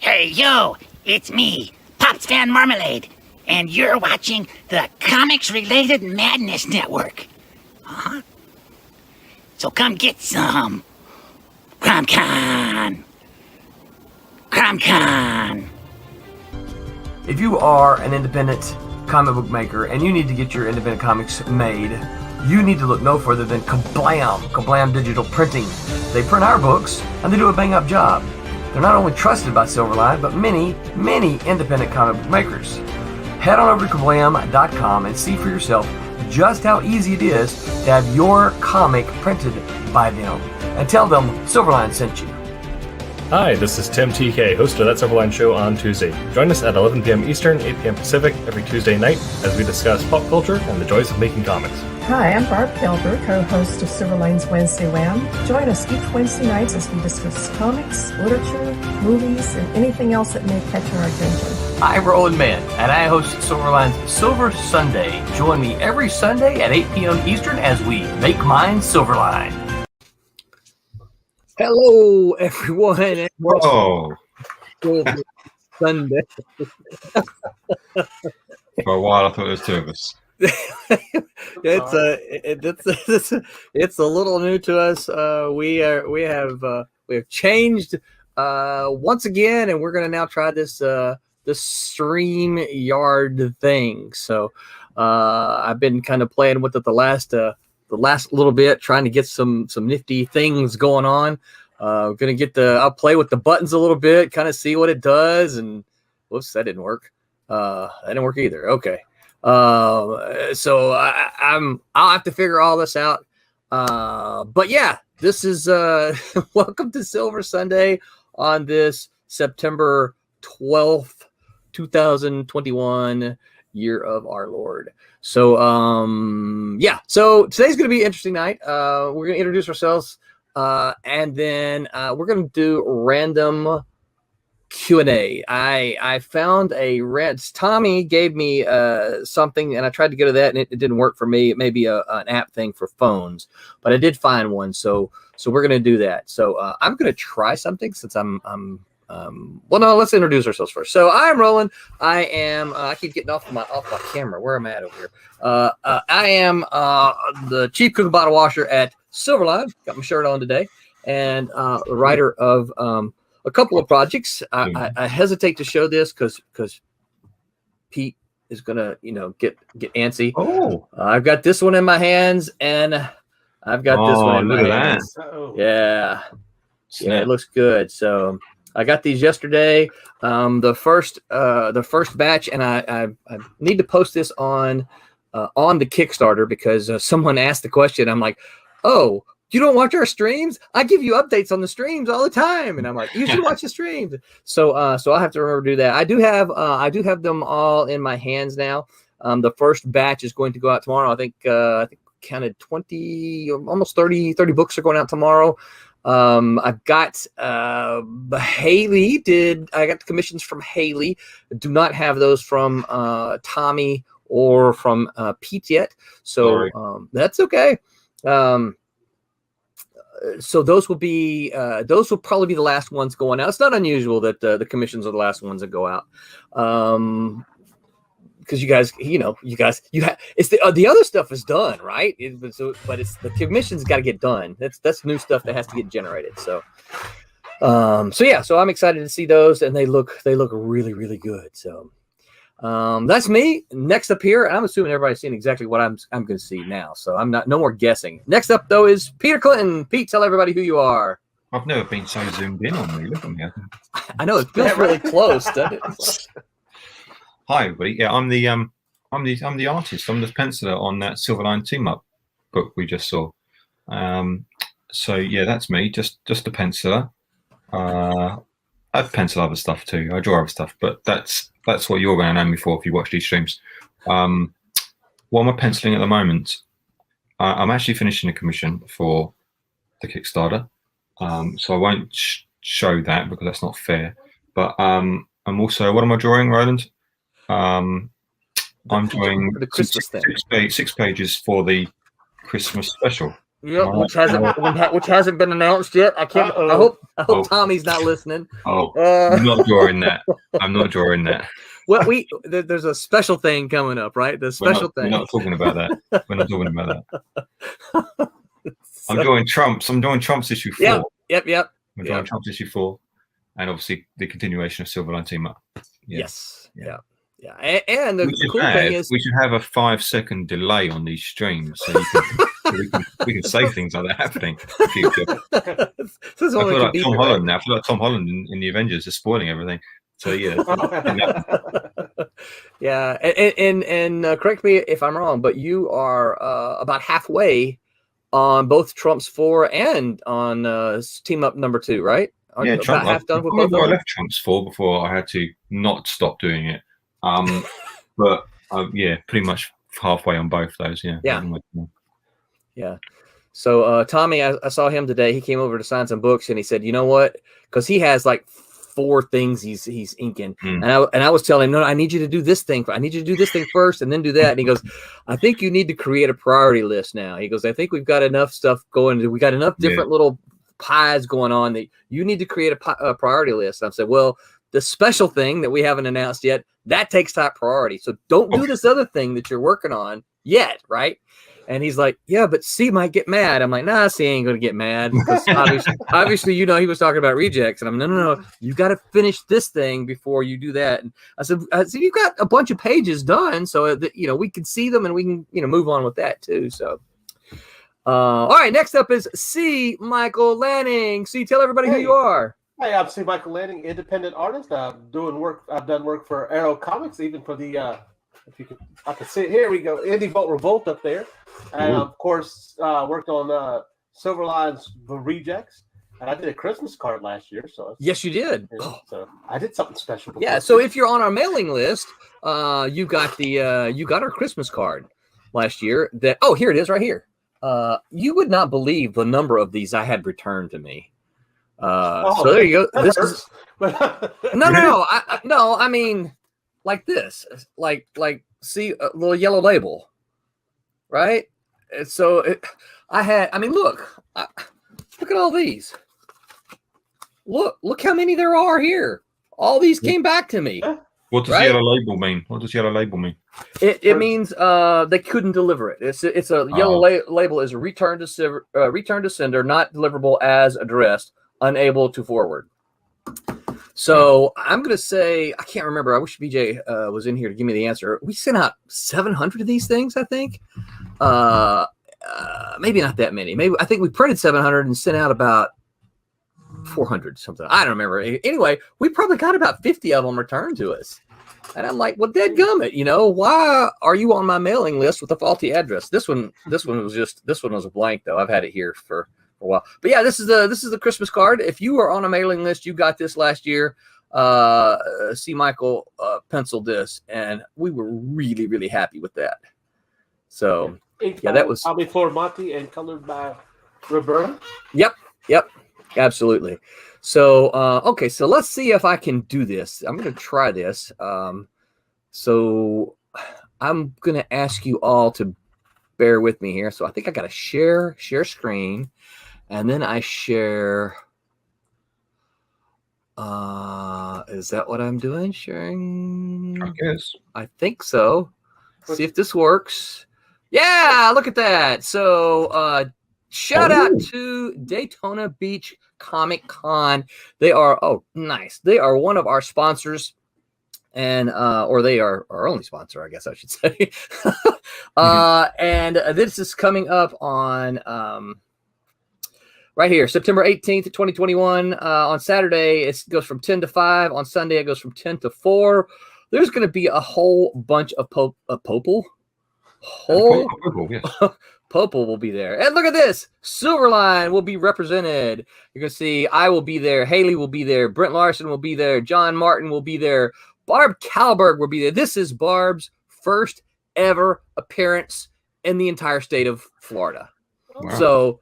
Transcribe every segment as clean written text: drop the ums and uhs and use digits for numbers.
Hey, yo, it's me, Pops Van Marmalade, and you're watching the Comics-Related Madness Network. Huh? So come get some. CromCon. CromCon. If you are an independent comic book maker and you need to get your independent comics made, you need to look no further than Kablam Digital Printing. They print our books and they do a bang-up job. They're not only trusted by Silverline, but many independent comic book makers. Head on over to kablam.com and see for yourself just how easy it is to have your comic printed by them. And tell them Silverline sent you. Hi, this is Tim TK, host of That Silverline Show on Tuesday. Join us at 11 p.m. Eastern, 8 p.m. Pacific every Tuesday night as we discuss pop culture and the joys of making comics. Hi, I'm Barb Gelber, co-host of Silverline's Wednesday Wham. Join us each Wednesday nights as we discuss comics, literature, movies, and anything else that may catch our attention. I'm Roland Mann, and I host Silverline's Silver Sunday. Join me every Sunday at 8 p.m. Eastern as we make mine Silverline. Hello, everyone. Whoa. Sunday. For a while, I thought it was two of us. It's a little new to us. We have changed once again, and we're going to now try this StreamYard thing. So I've been kind of playing with it the last little bit, trying to get some nifty things going on. I'll play with the buttons a little bit, kind of see what it does. And whoops, that didn't work. That didn't work either. Okay. So I'll have to figure all this out. But yeah, this is welcome to Silver Sunday on this September 12th, 2021 year of our Lord. So so today's going to be an interesting night. We're going to introduce ourselves and then we're going to do random Q&A. I found Tommy gave me something, and I tried to go to that, and it didn't work for me. It may be an app thing for phones, but I did find one. So we're going to do that. So I'm going to try something since let's introduce ourselves first. So I'm Roland. I keep getting off my camera. Where am I at over here? I am the chief cook and bottle washer at Silverline. Got my shirt on today, and the writer of a couple of projects. I hesitate to show this because Pete is gonna get antsy. Oh, I've got this one in my hands, and I've got this one in my hands. Oh. Yeah, it looks good. So I got these yesterday. The first batch, and I need to post this on the Kickstarter because someone asked the question. I'm like, oh, you don't watch our streams? I give you updates on the streams all the time, and I'm like, you should watch the streams. So I'll have to remember to do that. I do have them all in my hands now. The first batch is going to go out tomorrow. I think counted 20, almost 30 books are going out tomorrow. I've got Haley I got the commissions from Haley. Do not have those from Tommy or from Pete yet. So that's okay. So those will probably be the last ones going out. It's not unusual that the commissions are the last ones that go out. Because you guys, it's the other stuff is done, right? But it's the commissions got to get done. That's new stuff that has to get generated. So I'm excited to see those, and they look really, really good. So that's me. Next up here, I'm assuming everybody's seeing exactly what I'm going to see now. So no more guessing. Next up though is Peter Clinton. Pete, tell everybody who you are. I've never been so zoomed in on me. Look at me. I know it feels really close, doesn't it? Hi everybody. Yeah, I'm the artist. I'm the penciler on that Silverline team up book we just saw. So yeah, that's me. Just the penciler. I pencil other stuff too. I draw other stuff, but that's what you're going to know me for if you watch these streams. What am I penciling at the moment? I'm actually finishing a commission for the Kickstarter, so I won't show that because that's not fair. But I'm also, what am I drawing, Roland? I'm doing the Christmas six pages for the Christmas special. Yep, which hasn't been announced yet. I can't. I hope Tommy's not listening. I'm not drawing that. I'm not drawing that. Well, there's a special thing coming up, right? The special thing. We're not talking about that. We're not talking about that. I'm drawing Trump's. I'm drawing Trump's issue 4. Yep. I'm drawing Trump's issue 4, and obviously the continuation of Silverline Team Up. Yeah. Yes. Yeah. And the cool thing is, we should have a 5-second delay on these streams, so we can say things like that happening in the future. I feel like Tom Holland now. I feel like Tom Holland in the Avengers is spoiling everything. So yeah. Yeah, and correct me if I'm wrong, but you are about halfway on both Trump's 4 and on Team Up number 2, right? Yeah, Trump. I left Trump's 4 before I had to not stop doing it. But yeah, pretty much halfway on both those. Yeah. So Tommy, I saw him today. He came over to sign some books, and he said, "You know what? Because he has like 4 things he's inking, and I was telling him, no, I need you to do this thing. I need you to do this thing first, and then do that." And he goes, "I think you need to create a priority list now." He goes, "I think we've got enough stuff going. We got enough different little pies going on that you need to create a priority list." And I said, "Well, the special thing that we haven't announced yet, that takes top priority. So don't do this other thing that you're working on yet, right?" And he's like, "Yeah, but C might get mad." I'm like, "Nah, C ain't gonna get mad." Because obviously, he was talking about rejects, and I'm no. You got to finish this thing before you do that. And I said, "You've got a bunch of pages done, so that we can see them and we can move on with that too." So, all right, next up is C. Michael Lanning. C, tell everybody who you are. Hey, I'm C. Michael Lanning, independent artist. I'm doing work. I've done work for Arrow Comics, even for the I can see it. Here we go, Indie Vote Revolt up there, and of course worked on Silverline's The Rejects, and I did a Christmas card last year. So yes, you did. So I did something special. Yeah. So if you're on our mailing list, you got our Christmas card last year. Here it is, right here. You would not believe the number of these I had returned to me. So there you go. This is no. I mean, like this, like see a little yellow label, right? And so look at all these. Look how many there are here. All these came back to me. What does yellow label mean? It means they couldn't deliver it. It's a yellow label is a return to sender, not deliverable as addressed, unable to forward. So I'm going to say, I can't remember. I wish BJ was in here to give me the answer. We sent out 700 of these things, I think. Maybe not that many. I think we printed 700 and sent out about 400 something. I don't remember. Anyway, we probably got about 50 of them returned to us. And I'm like, well, dadgummit, why are you on my mailing list with a faulty address? This one was a blank though. I've had it here for a while. But yeah, this is the Christmas card. If you are on a mailing list, you got this last year. C. Michael penciled this, and we were really, really happy with that. So that was Tommy Monty and colored by Roberta. Yep, absolutely. So okay, so let's see if I can do this. I'm going to try this. So I'm going to ask you all to bear with me here. So I think I got to share screen. And then I share, is that what I'm doing? Sharing? I guess. I think so. See if this works. Yeah, look at that. So shout out to Daytona Beach Comic Con. They are, nice. They are one of our sponsors. And or they are our only sponsor, I guess I should say. And this is coming up on right here, September 18th, 2021. On Saturday, it goes from 10 to 5. On Sunday, it goes from 10 to 4. There's going to be a whole bunch of Popel. Popel will be there. And look at this. Silverline will be represented. You're going to see I will be there. Haley will be there. Brent Larson will be there. John Martin will be there. Barb Kalberg will be there. This is Barb's first ever appearance in the entire state of Florida. Wow. So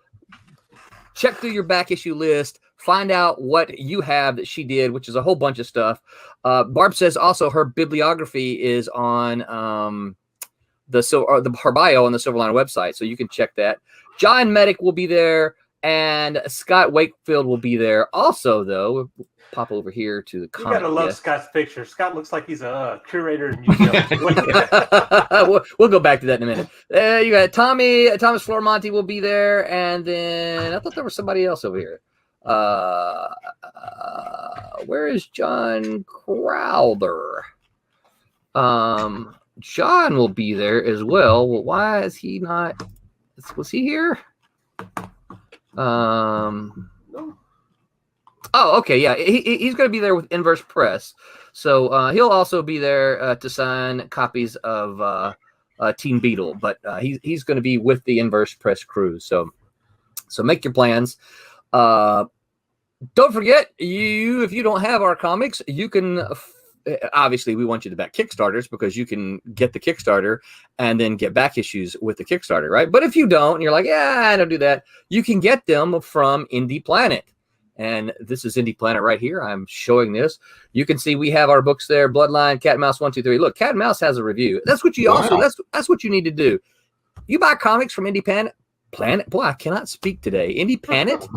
check through your back issue list. Find out what you have that she did, which is a whole bunch of stuff. Barb says also her bibliography is on her bio on the Silverline website, so you can check that. John Medic will be there, and Scott Wakefield will be there. Also, though, we'll pop over here to the You comic. gotta love Scott's picture. Scott looks like he's a curator in museum. We'll go back to that in a minute. You got Thomas Flormonti will be there, and then I thought there was somebody else over here. Where is John Crowther? John will be there as well. Well, why is he not? Was he here? Oh, okay, yeah, he's going to be there with Inverse Press, so he'll also be there to sign copies of Teen Beetle, but he's going to be with the Inverse Press crew. So make your plans. Don't forget, if you don't have our comics, you can. Obviously, we want you to back Kickstarters because you can get the Kickstarter and then get back issues with the Kickstarter, right? But if you don't, and you're like, yeah, I don't do that, you can get them from Indie Planet. And this is Indie Planet right here. I'm showing this. You can see we have our books there. Bloodline, Cat and Mouse 1, 2, 3. Look, Cat and Mouse has a review. That's what you also. That's what you need to do. You buy comics from Indie Planet. Boy, I cannot speak today. Indie Planet.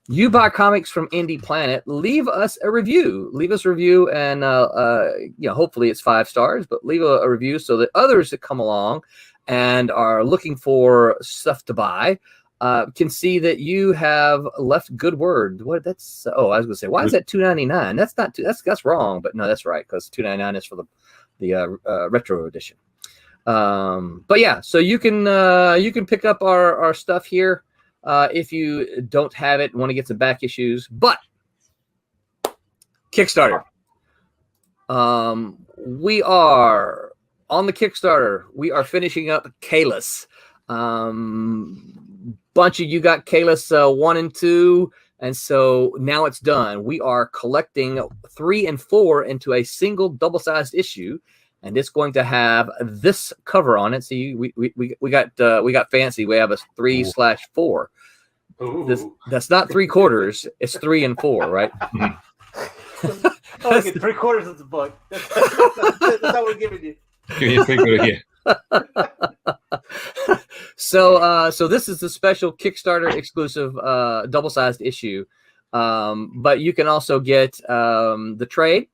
You buy comics from Indie Planet. Leave us a review. Leave us a review, and hopefully it's 5 stars. But leave a review so that others that come along and are looking for stuff to buy can see that you have left good word. What that's? Oh, I was going to say, why is that $2.99? That's not that's wrong, but no, that's right, because $2.99 is for the retro edition. But yeah, so you can pick up our stuff here. If you don't have it and want to get some back issues. But Kickstarter. We are on the Kickstarter. We are finishing up Kalis. Bunch of you got Kalis 1 and 2, and so now it's done. We are collecting 3 and 4 into a single double-sized issue, and it's going to have this cover on it. See, we got fancy. We have a 3/4. That's not 3/4. It's 3 and 4, right? I get 3/4 of the book. That's how we're giving you. Give me a 3/4 here. So this is the special Kickstarter exclusive double-sized issue. But you can also get the trade.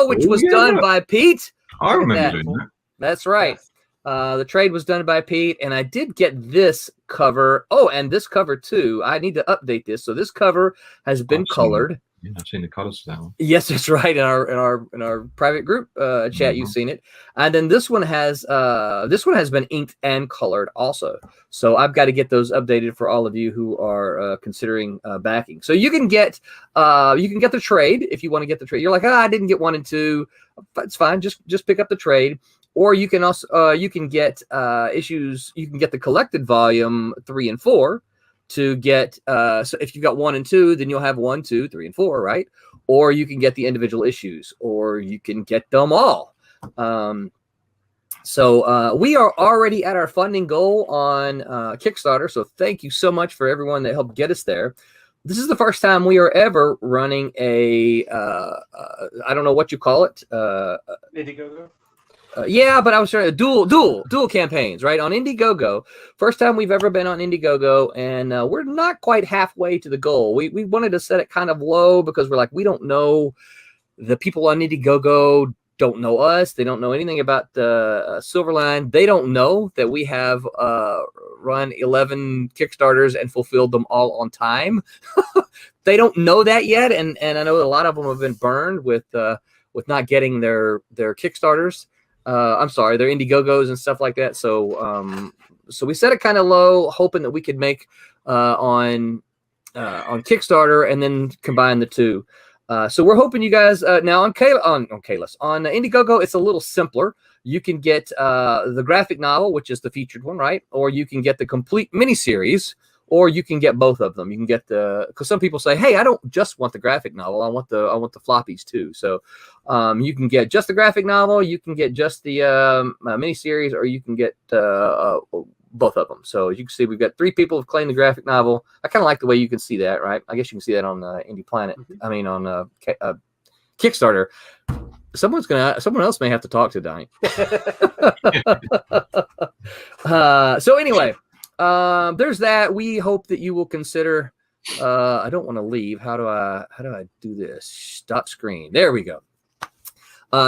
Which was done by Pete. I remember doing that. That's right. The trade was done by Pete, and I did get this cover. Oh, and this cover too. I need to update this. So this cover has been colored. Yeah, I've seen the colors for that one. Yes, that's right. In our private group chat, you've seen it. And then this one has been inked and colored also. So I've got to get those updated for all of you who are considering backing. So you can get the trade if you want to get the trade. You're like, I didn't get 1 and 2. It's fine. Just pick up the trade. Or you can also you can get issues. You can get the collected volume 3 and 4. To get so if you got 1 and 2, then you'll have 1, 2, 3, and 4, right? Or you can get the individual issues, or you can get them all. So we are already at our funding goal on Kickstarter. So thank you so much for everyone that helped get us there. This is the first time we are ever running a I don't know what you call it. Indiegogo. Yeah, but I was trying to dual campaigns, right? On Indiegogo. First time we've ever been on Indiegogo, and we're not quite halfway to the goal. We wanted to set it kind of low because we're like, we don't know, the people on Indiegogo don't know us. They don't know anything about the Silverline. They don't know that we have run 11 Kickstarters and fulfilled them all on time. They don't know that yet, and I know a lot of them have been burned with not getting their Kickstarters. I'm sorry, they're Indiegogos and stuff like that. So we set it kind of low, hoping that we could make on Kickstarter and then combine the two. So we're hoping you guys now on Indiegogo, it's a little simpler. You can get the graphic novel, which is the featured one, right? Or you can get the complete miniseries, or you can get both of them. You can get because some people say, "Hey, I don't just want the graphic novel. I want the floppies too." So you can get just the graphic novel, you can get just the miniseries, or you can get both of them. So as you can see, we've got 3 people who've claimed the graphic novel. I kind of like the way you can see that, right? I guess you can see that on Indie Planet. I mean, on Kickstarter. Someone else may have to talk to Donnie. So anyway, there's that. We hope that you will consider. I don't want to leave. How do I do this? Stop screen. There we go.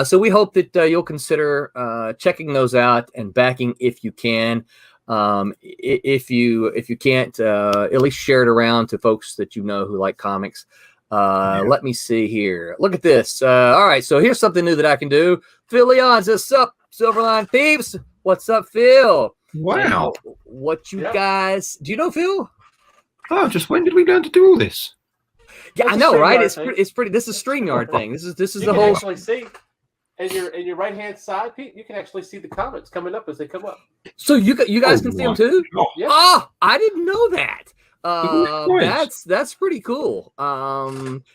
So we hope that you'll consider checking those out and backing if you can. If you can't, at least share it around to folks that you know who like comics. Let me see here. Look at this. All right, so here's something new that I can do. Phil Leon says, "Sup, Silverline peeps? What's up, Phil? Wow. And what you guys? Do you know Phil? Oh, just when did we learn to do all this? Yeah, That's I a know, right? StreamYard It's pretty. This is StreamYard thing. This is You the can whole. actually see in your right hand side, Pete. You can actually see the comments coming up as they come up. So you guys Oh can see my them too? God. Yeah. Oh, I didn't know that. Nice. That's pretty cool.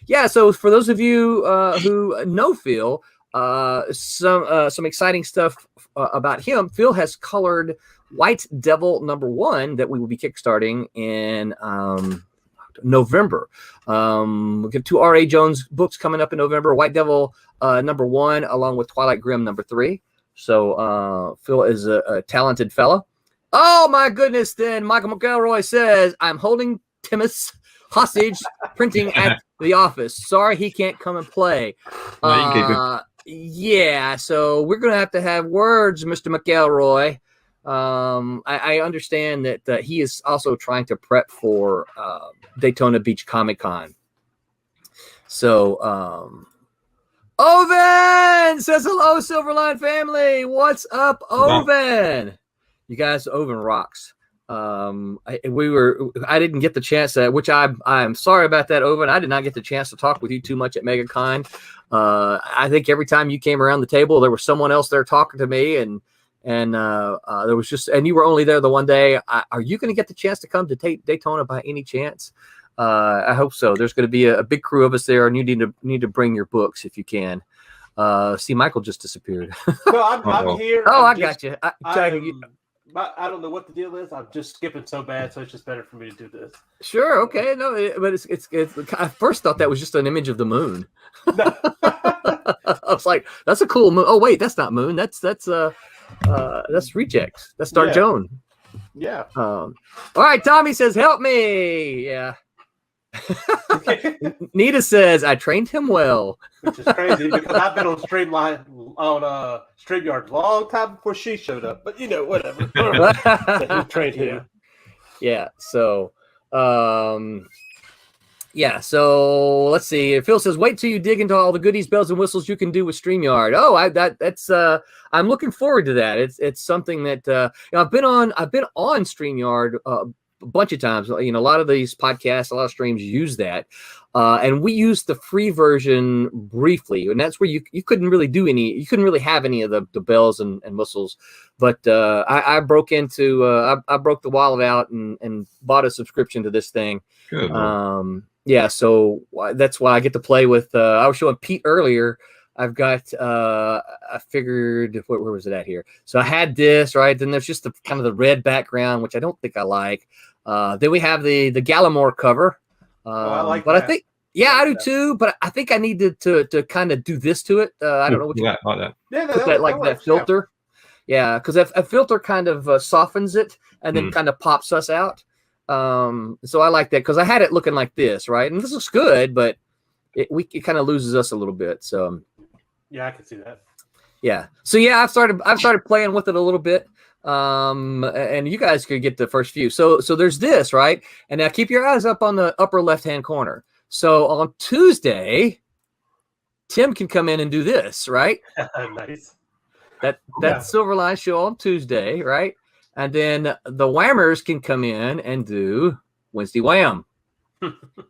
Yeah. So for those of you who know Phil, some exciting stuff about him. Phil has colored White Devil #1 that we will be kickstarting in November. We get 2 R.A. Jones books coming up in November. White Devil #1 along with Twilight Grim #3. So Phil is a talented fella. Oh my goodness! Then Michael McElroy says, "I'm holding Timus hostage, printing at the office. Sorry, he can't come and play." No, you can keep it. Yeah, so we're gonna have words, Mr. McElroy. I understand that he is also trying to prep for Daytona Beach Comic Con. So, Oven says hello, Silverline family. What's up, Oven? You guys, Oven rocks. I didn't get the chance, which I'm sorry about that, Oven. I did not get the chance to talk with you too much at MegaCon. I think every time you came around the table, there was someone else there talking to me, and there was just, and you were only there the one day. Are you going to get the chance to come to Daytona by any chance? I hope so. There's going to be a big crew of us there, and you need to bring your books if you can. See, Michael just disappeared. No, I'm here. Oh, I'm I got you. I don't know what the deal is. I'm just skipping so bad, so it's just better for me to do this. Sure, okay, no, but it's. I first thought that was just an image of the moon. I was like, that's a cool moon. Oh wait, that's not moon. That's Rejects. That's Dark Joan. Yeah. All right, Tommy says, "Help me." Yeah. Nita says, "I trained him well," which is crazy because I've been on StreamYard a long time before she showed up. But whatever. Who trained him? Yeah. So, So let's see. Phil says, "Wait till you dig into all the goodies, bells, and whistles you can do with StreamYard." Oh, that's. I'm looking forward to that. It's something that I've been on StreamYard a bunch of times. A lot of these podcasts, a lot of streams use that, and we used the free version briefly, and that's where you couldn't really do any. You couldn't really have any of the bells and whistles. But I broke into I broke the wallet out and bought a subscription to this thing. Good. Yeah, so that's why I get to play with. I was showing Pete earlier. I've got. I figured where was it at here? So I had this right. Then there's just the kind of the red background, which I don't think I like. Then we have the Gallimore cover. I like but that. I think I do too. But I think I needed to kind of do this to it. I don't know what you like that. Yeah, put that filter. Yeah, because a filter kind of softens it and then kind of pops us out. So I like that because I had it looking like this, right? And this looks good, but it kind of loses us a little bit. So yeah, I can see that. Yeah. So yeah, I've started playing with it a little bit. And you guys could get the first few. So there's this, right? And now keep your eyes up on the upper left-hand corner. So on Tuesday, Tim can come in and do this, right? Nice. That's Silverline show on Tuesday, right? And then the Whammers can come in and do Wednesday Wham.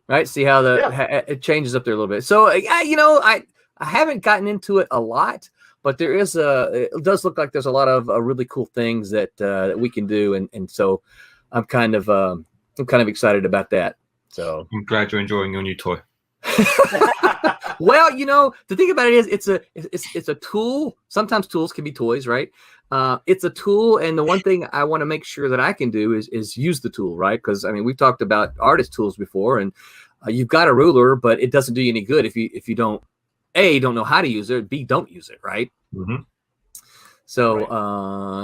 Right? See how it changes up there a little bit. So I haven't gotten into it a lot, but it does look like there's a lot of really cool things that we can do, and so I'm kind of excited about that. So I'm glad you're enjoying your new toy. Well, the thing about it is it's a tool. Sometimes tools can be toys, right? It's a tool, and the one thing I want to make sure that I can do is use the tool, right? Because we've talked about artist tools before, and you've got a ruler, but it doesn't do you any good if you don't A, don't know how to use it, B, don't use it, right? Mm-hmm. So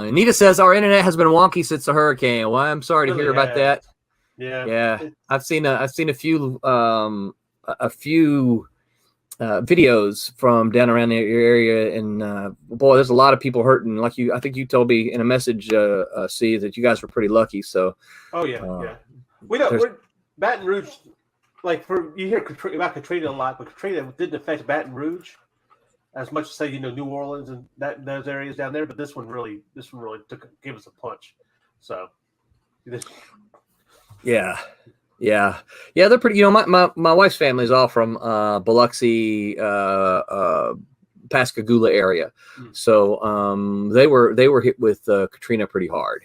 Anita says our internet has been wonky since the hurricane. Well, I'm sorry to hear about that. Yeah. I've seen a few videos from down around the area, and boy, there's a lot of people hurting. Like I think you told me in a message, C, that you guys were pretty lucky. So We don't. We're Baton Rouge. Like you hear about Katrina a lot, but Katrina didn't affect Baton Rouge as much as say New Orleans and those areas down there. But this one really gave us a punch. So. Yeah, they're pretty. My wife's family is all from Biloxi, Pascagoula area, so they were hit with Katrina pretty hard.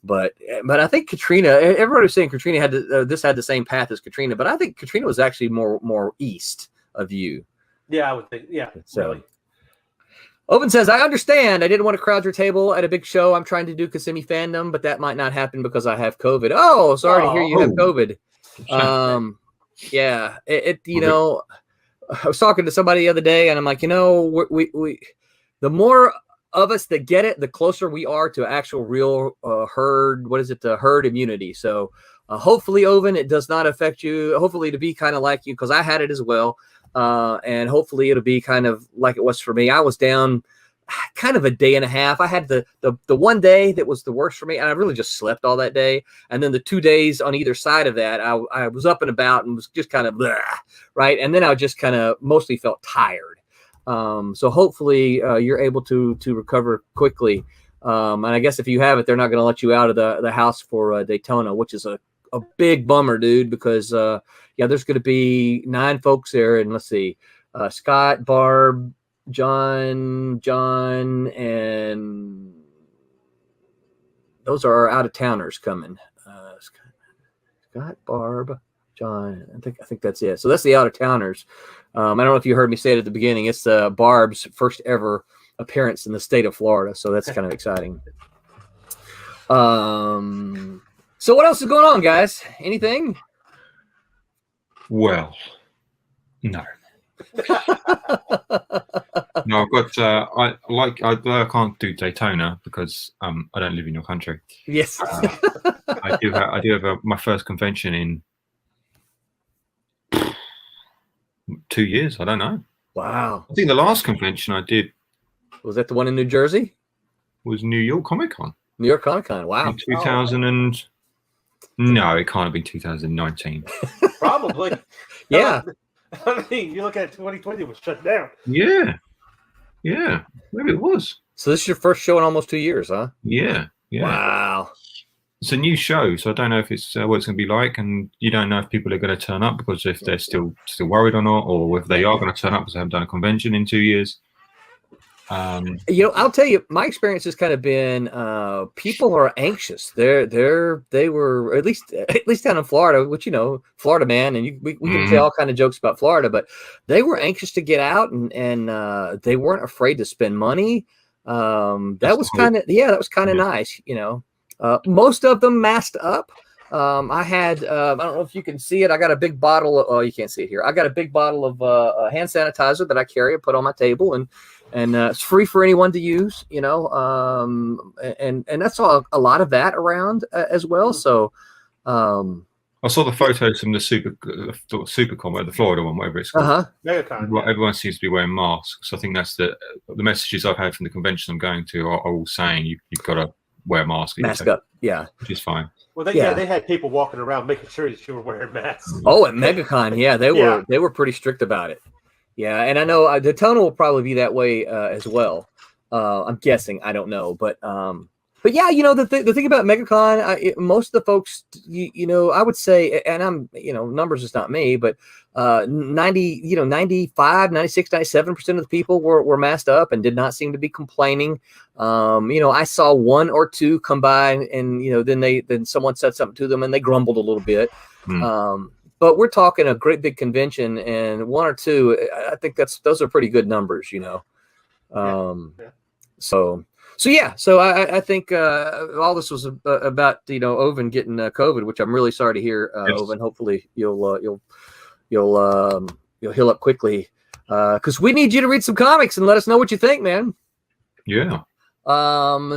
But I think Katrina. Everybody was saying Katrina had the same path as Katrina, but I think Katrina was actually more east of you. Yeah, I would think. Yeah, so. Really. Open says, I understand. I didn't want to crowd your table at a big show. I'm trying to do Kissimmee fandom, but that might not happen because I have COVID. Oh, sorry to hear you have COVID. Yeah, I was talking to somebody the other day, and I'm like, we the more of us that get it, the closer we are to actual real herd. What is it? The herd immunity. So hopefully, Oven, it does not affect you. Hopefully, to be kind of like you, because I had it as well. And hopefully it'll be kind of like it was for me. I was down kind of a day and a half. I had the one day that was the worst for me, and I really just slept all that day. And then the 2 days on either side of that, I was up and about and was just kind of blah, right. And then I just kind of mostly felt tired. So hopefully you're able to recover quickly. And I guess if you have it, they're not going to let you out of the house for Daytona, which is a big bummer, dude, because there's going to be 9 folks there, and let's see, Scott, Barb, John, and those are our out of towners coming. Scott, Barb, John. I think that's it. So that's the out of towners. I don't know if you heard me say it at the beginning. It's Barb's first ever appearance in the state of Florida, so that's kind of exciting. So what else is going on, guys? Anything? Well, no. No, I've got. I can't do Daytona because I don't live in your country. Yes. I do have my first convention in 2 years. I don't know. Wow. I think the last convention I did was that the one in New Jersey? Was New York Comic Con. New York Comic Con. Wow. In 2000 no, it can't have been 2019. Probably. Yeah. I mean, you look at 2020, it was shut down. Yeah, maybe it was. So this is your first show in almost 2 years, huh? Yeah. Wow. It's a new show, so I don't know if it's what it's going to be like, and you don't know if people are going to turn up because if they're still worried or not, or if they are going to turn up because they haven't done a convention in 2 years. I'll tell you, my experience has kind of been people are anxious. They were at least down in Florida, which Florida man, and we can say all kind of jokes about Florida, but they were anxious to get out and they weren't afraid to spend money. That was kind of nice. Most of them masked up. I had I don't know if you can see it. I got a big bottle. Oh, you can't see it here. I got a big bottle of hand sanitizer that I carry and put on my table, and it's free for anyone to use, and that's all, a lot of that around as well. So I saw the photos from the Supercon, the Florida one, whatever it's called. Everyone seems to be wearing masks. I think that's the messages I've had from the convention I'm going to are all saying you've got to wear a mask. Mask up, yeah, which is fine. Well, they had people walking around making sure that you were wearing masks. Oh, at MegaCon, yeah, they were pretty strict about it. Yeah, and I know Daytona will probably be that way as well. I'm guessing. I don't know, but yeah, the thing about MegaCon, most of the folks, I would say, and I'm, numbers is not me, but 95, 96, 97% of the people were masked up and did not seem to be complaining. I saw 1 or 2 come by and then someone said something to them and they grumbled a little bit. But we're talking a great big convention, and 1 or 2, I think those are pretty good numbers, So I think all this was about Oven getting COVID, which I'm really sorry to hear, yes. Oven. Hopefully you'll heal up quickly. because we need you to read some comics and let us know what you think, man. Yeah.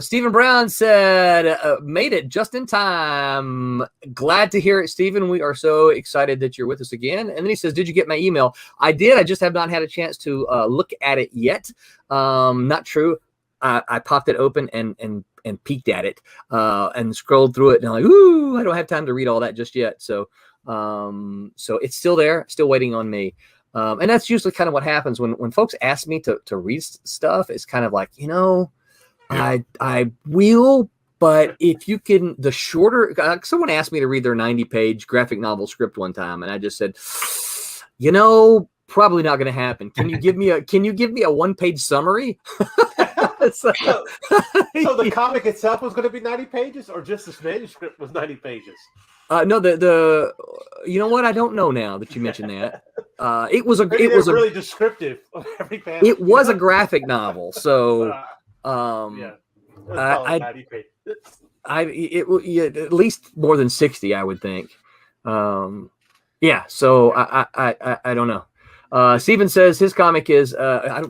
Stephen Brown said, made it just in time. Glad to hear it, Stephen. We are so excited that you're with us again. And then he says, did you get my email? I did. I just have not had a chance to look at it yet. Not true. I popped it open and peeked at it and scrolled through it. And I'm like, ooh, I don't have time to read all that just yet. So it's still there, still waiting on me. And that's usually kind of what happens when folks ask me to read stuff. It's kind of like, I will, but if you can, the shorter, someone asked me to read their 90-page graphic novel script one time, and I just said, probably not going to happen. Can you give me a 1-page summary? So the comic itself was going to be 90 pages, or just this manuscript was 90 pages? No, you know what? I don't know now that you mentioned that. It was really descriptive of every panel. It was a graphic novel, so. Yeah, at least more than 60, I would think. So I don't know. Steven says his comic is I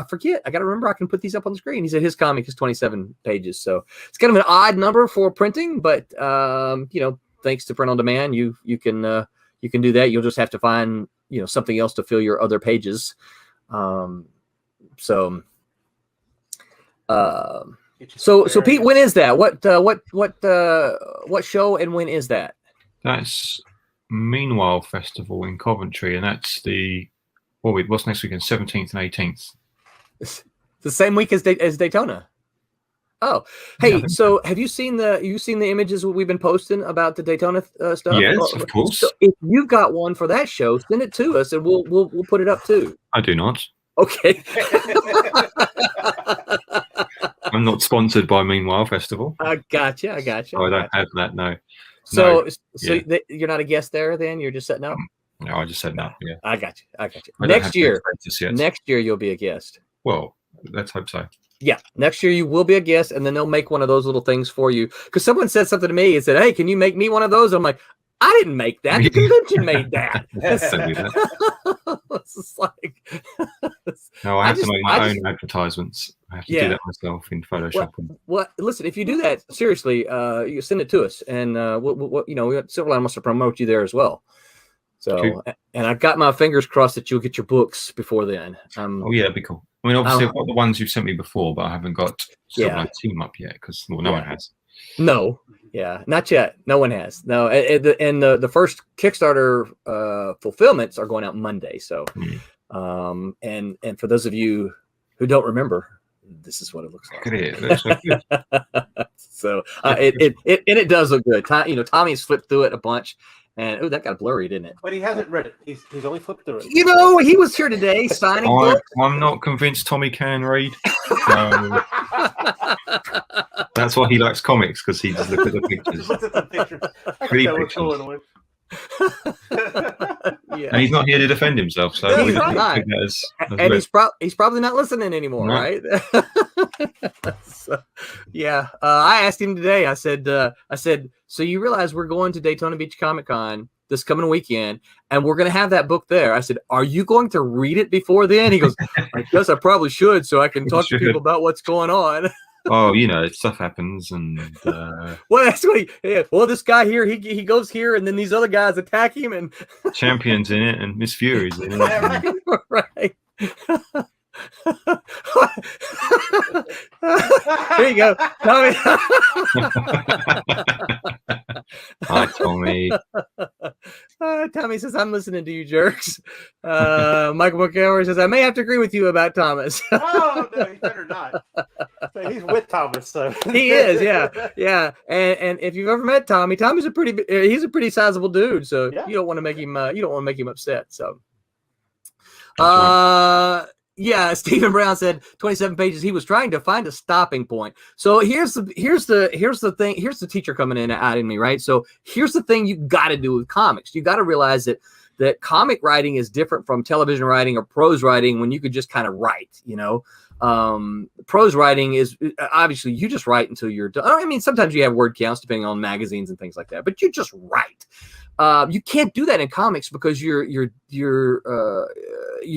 forget. I got to remember I can put these up on the screen. He said his comic is 27 pages, so it's kind of an odd number for printing, but thanks to print on demand, you can do that. You'll just have to find something else to fill your other pages. So Pete, when is that? What show and when is that? That's Meanwhile Festival in Coventry, and that's what's next weekend? 17th and 18th. The same week as Daytona. Oh, hey! Yeah, so have you seen the images we've been posting about the Daytona stuff? Yes, of course. So if you've got one for that show, send it to us, and we'll put it up too. I do not. Okay. I'm not sponsored by Meanwhile Festival. I gotcha. Oh, I don't have that. No. You're not a guest there, then? You're just setting up. No, I just setting up. Yeah. I got you. Next year you'll be a guest. Well, let's hope so. Yeah, next year you will be a guest, and then they'll make one of those little things for you. Because someone said something to me and said, "Hey, can you make me one of those?" I'm like, I didn't make that. The convention made that. It's just like, no, I have to make my own advertisements. I have to do that myself in Photoshop. Well, listen, if you do that, seriously, you send it to us, and Silverline wants to promote you there as well. So, and I've got my fingers crossed that you'll get your books before then. That'd be cool. I mean, obviously, I've got the ones you've sent me before, but I haven't got Silverline Team Up yet because no one has. No. Yeah, not yet. No one has. No, and the first Kickstarter fulfillments are going out Monday. So, and for those of you who don't remember, this is what it looks like. Look at it. It looks so good. So it does look good. Tommy's flipped through it a bunch, and that got blurry, didn't it? But he hasn't read it. He's only flipped through it. He was here today signing books. I'm not convinced Tommy can read. So that's why he likes comics, because he just looks at the pictures. Look at the pictures. I can tell what's going on. And he's not here to defend himself, so he's not. And he's probably not listening anymore, right? So, I asked him today. I said, so you realize we're going to Daytona Beach Comic Con this coming weekend, and we're going to have that book there. I said, are you going to read it before then? He goes, I guess I probably should, so I can talk to people about what's going on. Oh, stuff happens, and well, that's what this guy here, he goes here, and then these other guys attack him, and Champion's in it, and Miss Fury's in it. Right. There you go, Tommy. Hi, Tommy. Tommy says, I'm listening to you jerks. Michael McElroy says, I may have to agree with you about Thomas. Oh, no, he better not. He's with Thomas, so. He is, yeah. And if you've ever met Tommy's a pretty sizable dude, so you don't want to make him upset. So yeah, Stephen Brown said 27 pages. He was trying to find a stopping point. So here's the thing. Here's the teacher coming in at me, right? So here's the thing you got to do with comics. You got to realize that comic writing is different from television writing or prose writing when you could just kind of write, Prose writing is obviously you just write until you're done. I mean, sometimes you have word counts depending on magazines and things like that, but you just write. You can't do that in comics because you're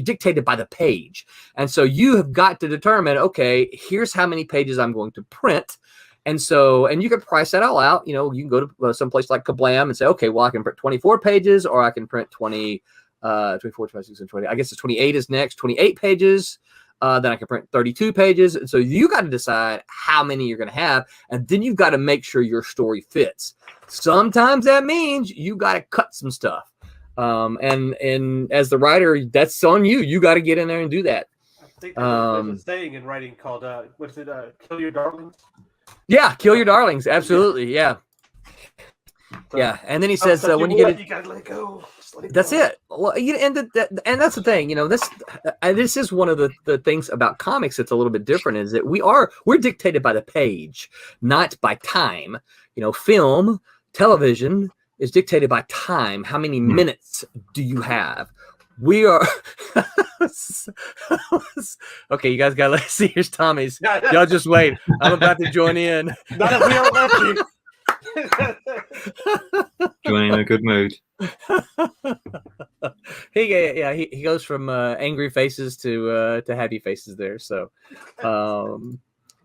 dictated by the page, and so you have got to determine, okay, here's how many pages I'm going to print. And you can price that all out. You know, you can go to some place like Kablam and say, okay, well, I can print 24 pages, or I can print 24, 26, and 20. I guess it's 28 is next, 28 pages. Then I can print 32 pages. And so you got to decide how many you're going to have. And then you've got to make sure your story fits. Sometimes that means you got to cut some stuff. And as the writer, that's on you. You got to get in there and do that. I think there's a saying in writing called, what is it? Kill your darlings? Yeah, kill your darlings. Absolutely. Yeah. So, yeah. And then he says, when you get it, you got to let it go. That's it. Well, and that's the thing. You know, this is one of the things about comics that's a little bit different, is that we're dictated by the page, not by time. You know, film, television is dictated by time. How many minutes do you have? We are okay. You guys got to see. Here's Tommy's. Y'all just wait. I'm about to join in. Not if we don't let you. Joining in a good mood. He goes from angry faces to happy faces there. So,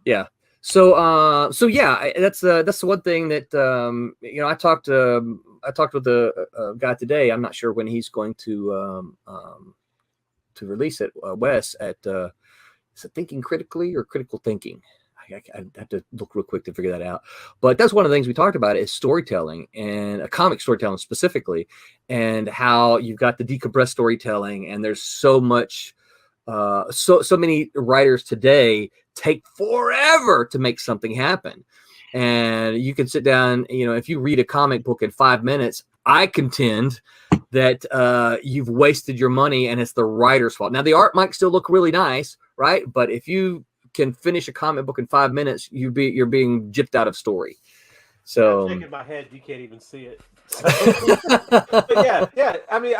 yeah. So yeah, that's the one thing that you know. I talked with a guy today. I'm not sure when he's going to release it. Wes at is it Thinking Critically or Critical Thinking? I have to look real quick to figure that out. But that's one of the things we talked about is storytelling, and a comic storytelling specifically, and how you've got the decompressed storytelling, and there's so much, so many writers today take forever to make something happen. And you can sit down, you know, if you read a comic book in 5 minutes, I contend that you've wasted your money and it's the writer's fault. Now, the art might still look really nice, right? But if you can finish a comic book in 5 minutes, you're being gypped out of story. So I'm shaking my head, you can't even see it. But yeah. I mean,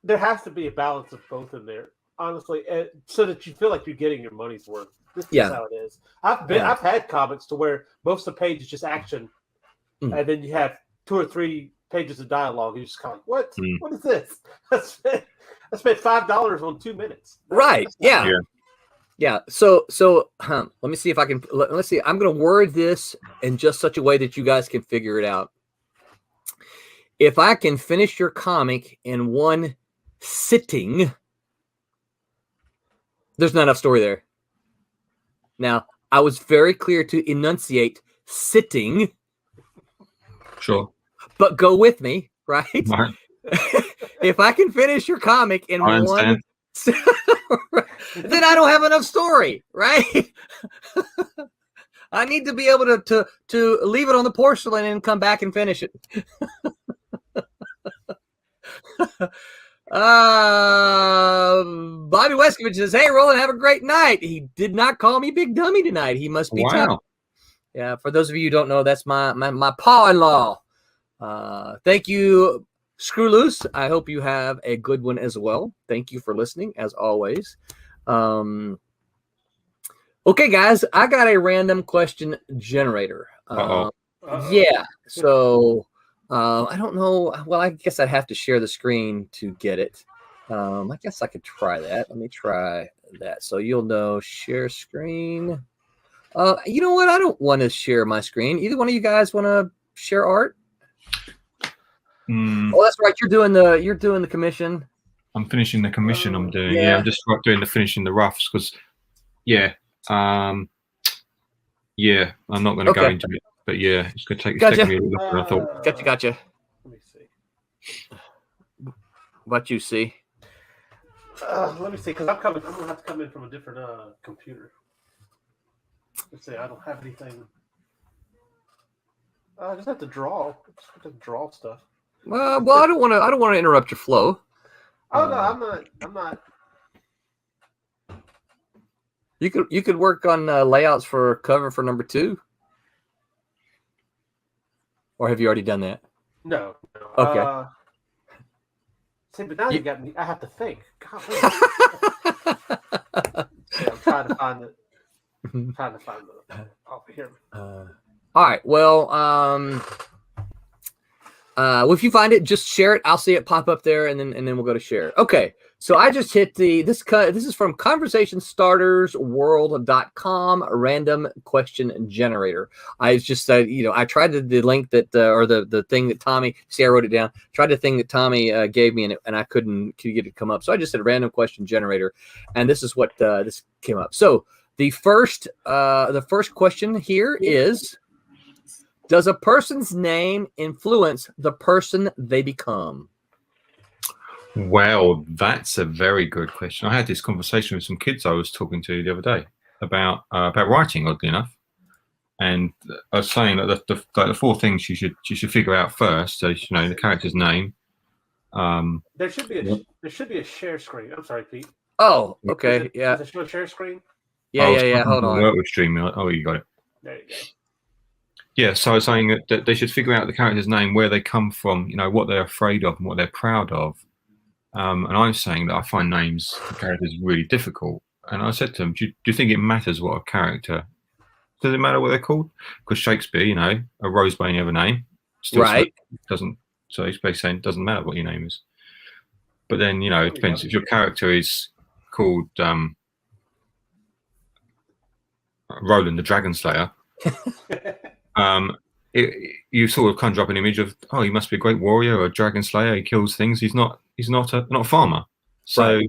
there has to be a balance of both in there, honestly, so that you feel like you're getting your money's worth. This is how it is. I've had comics to where most of the page is just action, and then you have 2 or 3 pages of dialogue. You're just kind of like, what? What is this? I spent $5 on 2 minutes. Right? Yeah. Yeah. So let me see if I can. Let's see. I'm going to word this in just such a way that you guys can figure it out. If I can finish your comic in one sitting, there's not enough story there. Now, I was very clear to enunciate sitting. Sure. But go with me, right? Right. If I can finish your comic in one, then I don't have enough story, right? I need to be able to leave it on the porcelain and come back and finish it. Bobby Weskovich says, "Hey, Roland, have a great night." He did not call me Big Dummy tonight. He must be tough. Yeah, for those of you who don't know, that's my pa-in-law. Thank you, Screw Loose. I hope you have a good one as well. Thank you for listening, as always. Okay, guys, I got a random question generator. Yeah, so I don't know. Well, I guess I'd have to share the screen to get it. I guess I could try that. Let me try that. So you'll know, share screen. You know what? I don't want to share my screen. Either one of you guys want to share art? Oh, that's right. You're doing the commission. I'm finishing the commission. I'm doing. Yeah, I'm just doing the finishing the roughs because, I'm not going to go into it, but yeah, it's going to take me a little longer than I thought. Gotcha. Let me see. What you see? Let me see, because I'm going to have to come in from a different computer. Let's see. I don't have anything. I just have to draw. Stuff. Well, I don't want to interrupt your flow. Oh no, I'm not. You could work on layouts for cover for number 2, or have you already done that? No. Okay. See, but now you got me. I have to think. God, I'm trying to find it. Trying to find it over here. All right. Well, if you find it, just share it. I'll see it pop up there, and then we'll go to share. Okay. So I just hit this is from conversationstartersworld.com random question generator. I just I tried the link that or the thing that Tommy, see, I wrote it down. Tried the thing that Tommy gave me, and I couldn't get it to come up. So I just said random question generator, and this is what this came up. So the first question here is, does a person's name influence the person they become? Well, that's a very good question. I had this conversation with some kids I was talking to the other day about writing, oddly enough, and I was saying that the 4 things you should figure out first. So the character's name. There should be a share screen. I'm sorry, Pete. Oh, okay, yeah. Is it a share screen? Yeah. Hold on. Work with StreamYard. Oh, you got it. There you go. Yeah, so I was saying that they should figure out the character's name, where they come from, what they're afraid of and what they're proud of. And I'm saying that I find names for characters really difficult. And I said to them, do you think it matters what a character? Does it matter what they're called? Because Shakespeare, a rose may have a name. Still right. Doesn't. So he's basically saying it doesn't matter what your name is. But then, it depends. If your character is called Roland the Dragon Slayer, you sort of conjure up an image of, he must be a great warrior or a dragon slayer. He kills things. He's not a farmer. So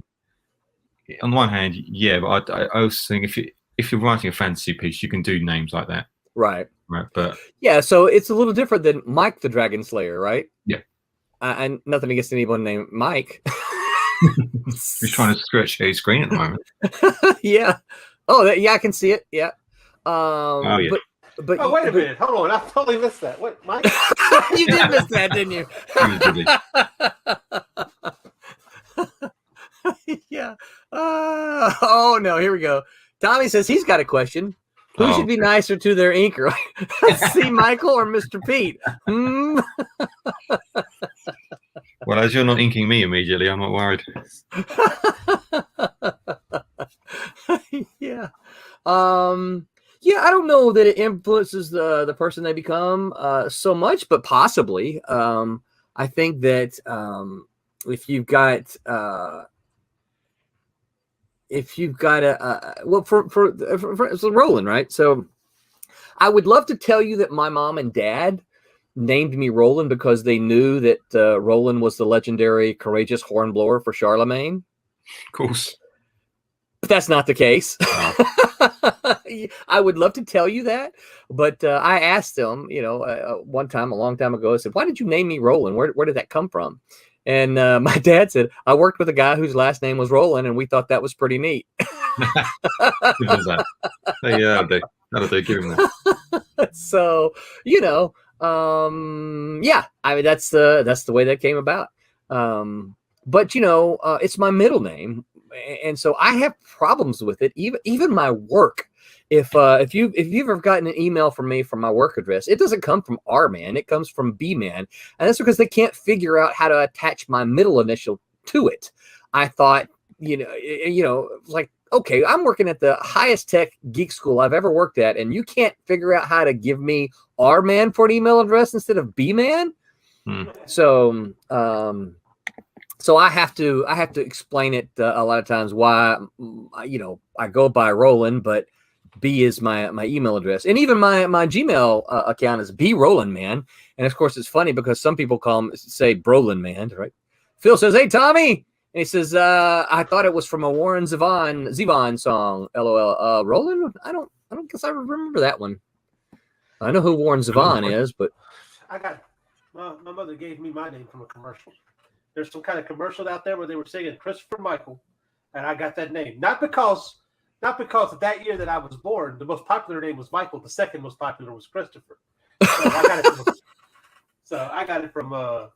on the one hand, yeah, but I also think if you're writing a fantasy piece, you can do names like that. Right. But yeah, so it's a little different than Mike the Dragon Slayer, right? Yeah. And nothing against anyone named Mike. He's trying to stretch his screen at the moment. Yeah. Oh, yeah, I can see it. Yeah. Yeah. But wait a minute. Hold on. I totally missed that. What, Mike? You did miss that, didn't you? Yeah. Oh, no. Here we go. Tommy says he's got a question. Who should be nicer to their inker? C. Michael or Mr. Pete? Well, as you're not inking me immediately, I'm not worried. Yeah. Yeah, I don't know that it influences the person they become so much, but possibly. I think that if you've got for Roland, right? So I would love to tell you that my mom and dad named me Roland because they knew that Roland was the legendary courageous hornblower for Charlemagne. Of course. But that's not the case. I would love to tell you that, but I asked them, one time, a long time ago, I said, why did you name me Roland? Where did that come from? And my dad said, I worked with a guy whose last name was Roland, and we thought that was pretty neat. Good as that. Yeah, that'll do. Give him that. So, yeah, I mean, that's the way that came about. But it's my middle name. And so I have problems with it. Even my work. If you've ever gotten an email from me from my work address, it doesn't come from R man. It comes from B man, and that's because they can't figure out how to attach my middle initial to it. I thought, like, okay, I'm working at the highest tech geek school I've ever worked at, and you can't figure out how to give me R man for an email address instead of B man. So, So I have to explain it a lot of times why I go by Roland, but B is my email address, and even my Gmail account is B Roland Man. And of course, it's funny because some people say Brolin Man, right? Phil says, "Hey Tommy," and he says, "I thought it was from a Warren Zevon song." LOL. Roland? I don't guess I remember that one. I know who Warren Zevon is, but I got my mother gave me my name from a commercial. There's some kind of commercial out there where they were singing Christopher Michael, and I got that name. Not because of that year that I was born, the most popular name was Michael. The second most popular was Christopher. So I got it from a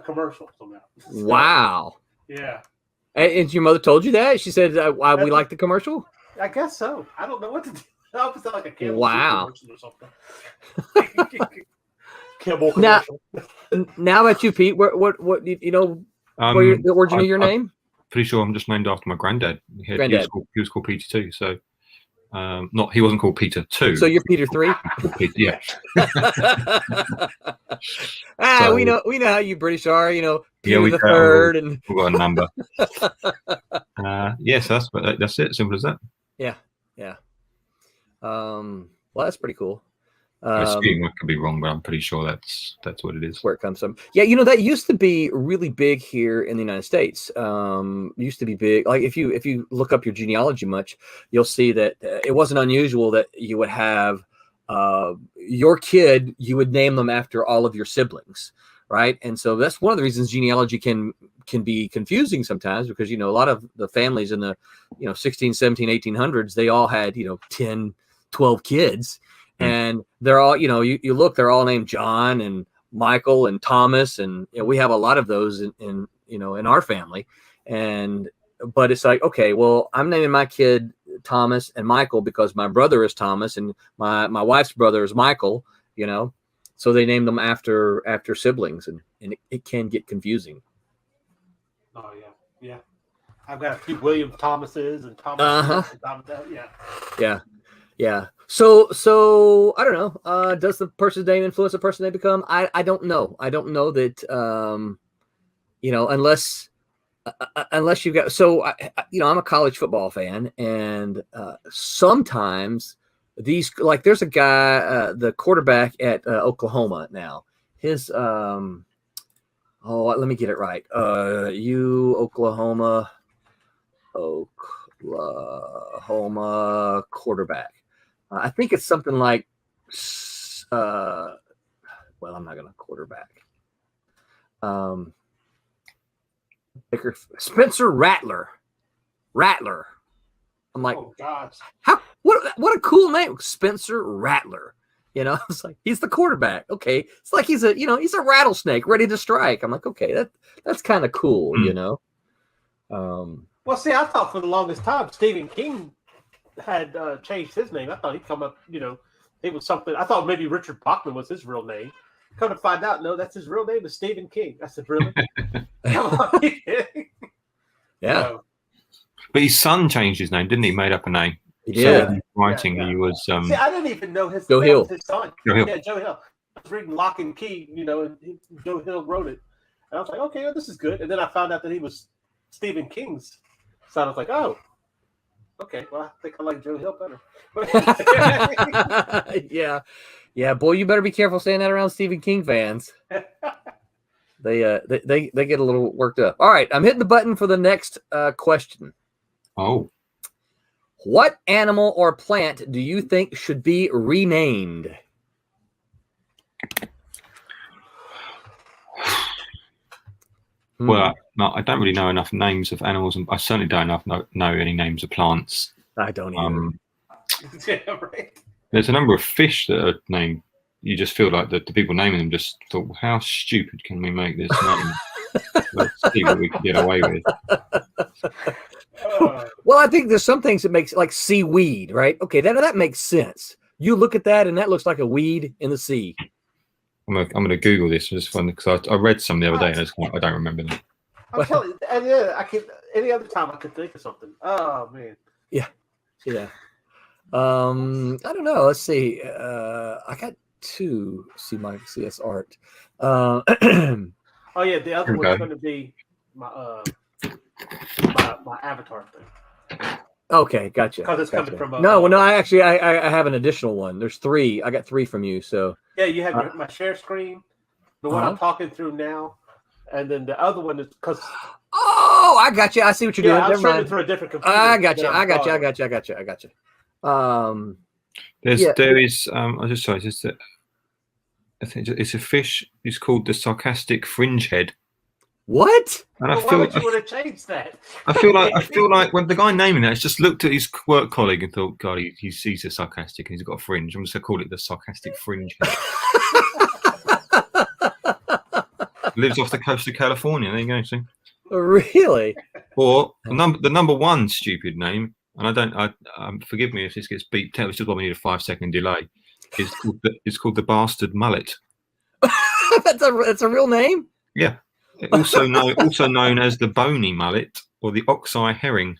commercial somehow. Wow. Yeah. And your mother told you that? She said, "Why we like the commercial?" I guess so. I don't know what to do. I always sound like a Campbell commercial or something. Campbell commercial. Now about you, Pete. What where'd you know your name? pretty sure I'm just named after my granddad. He was called Peter too. So, not he wasn't called Peter 2. So you're Peter 3. Yeah. So, we know how you British are. You know, Peter the Third, and we've got a number. Yes, that's it. Simple as that. Yeah. Well, that's pretty cool. I could be wrong, but I'm pretty sure that's what it is. Where it comes from. Yeah, you know, that used to be really big here in the United States. Used to be big. Like if you look up your genealogy much, you'll see that it wasn't unusual that you would have your kid, you would name them after all of your siblings, right? And so that's one of the reasons genealogy can be confusing sometimes, because, you know, a lot of the families in the, 16, 17, 1800s, they all had, 10, 12 kids. And they're all, you look, they're all named John and Michael and Thomas. And we have a lot of those in our family. But it's like, okay, well, I'm naming my kid Thomas and Michael because my brother is Thomas and my wife's brother is Michael, so they named them after siblings, and it can get confusing. Oh yeah. I've got a few William Thomases and Thomas. Yeah. So I don't know. Does the person's name influence the person they become? I don't know. I don't know that. Unless you've got. So I'm a college football fan, and sometimes these, like, there's a guy, the quarterback at Oklahoma now. His let me get it right. Oklahoma quarterback. I think it's something like, I'm not going to quarterback. Spencer Rattler. I'm like, oh gosh, what a cool name, Spencer Rattler. It's like, he's the quarterback. Okay, it's like he's a rattlesnake ready to strike. I'm like, okay, that's kind of cool, Well, see, I thought for the longest time Stephen King had changed his name. I thought he'd come up, it was something. I thought maybe Richard Bachman was his real name. Come to find out, no, that's his real name is Stephen King. I said, really? Come on. Yeah. So, but his son changed his name, didn't he? Made up a name. Yeah. So writing, he was. see, I didn't even know his Joe name Hill. was his son. Joe Hill. Yeah, Joe Hill. I was reading Lock and Key, and Joe Hill wrote it. And I was like, okay, well, this is good. And then I found out that he was Stephen King's son. I was like, oh, okay, well, I think I like Joe Hill better. Yeah, boy, you better be careful saying that around Stephen King fans. They get a little worked up. All right, I'm hitting the button for the next question. Oh. What animal or plant do you think should be renamed? Well, no, I don't really know enough names of animals, and I certainly don't know any names of plants. I don't either. Yeah, right. There's a number of fish that are named. You just feel like the people naming them just thought, well, how stupid can we make this name? Let's see what we can get away with. Well, I think there's some things that makes, like seaweed, right? Okay, that makes sense. You look at that and that looks like a weed in the sea. I'm gonna Google this just fun because I read some the other day and I don't remember them. I'm telling you, and yeah, I could any other time I could think of something. Oh man. Yeah. I don't know. Let's see. I got two. See my CS art. Oh yeah, the other one's going to be my avatar thing. Okay, gotcha. Because it's coming from no. I actually I have an additional one. There's three. I got three from you. So yeah, you have my share screen, the one I'm talking through now, and then the other one is because. Oh, I got you. I see what you're doing. I'm Never mind. through a different computer. I got you. I got you. There is. I just sorry. Just that. I think it's a fish. It's called the sarcastic fringe head. What? And why would you want to change that? I feel like when the guy naming that, just looked at his work colleague and thought, God, he's a sarcastic and he's got a fringe. I'm just gonna call it the sarcastic fringe head. Lives off the coast of California. There you go. See. Really? Or the number one stupid name, and I forgive me if this gets beeped out. Which is why we need a 5-second delay. It's called the bastard mullet. That's a real name. Yeah. Also known as the bony mullet or the oxeye herring,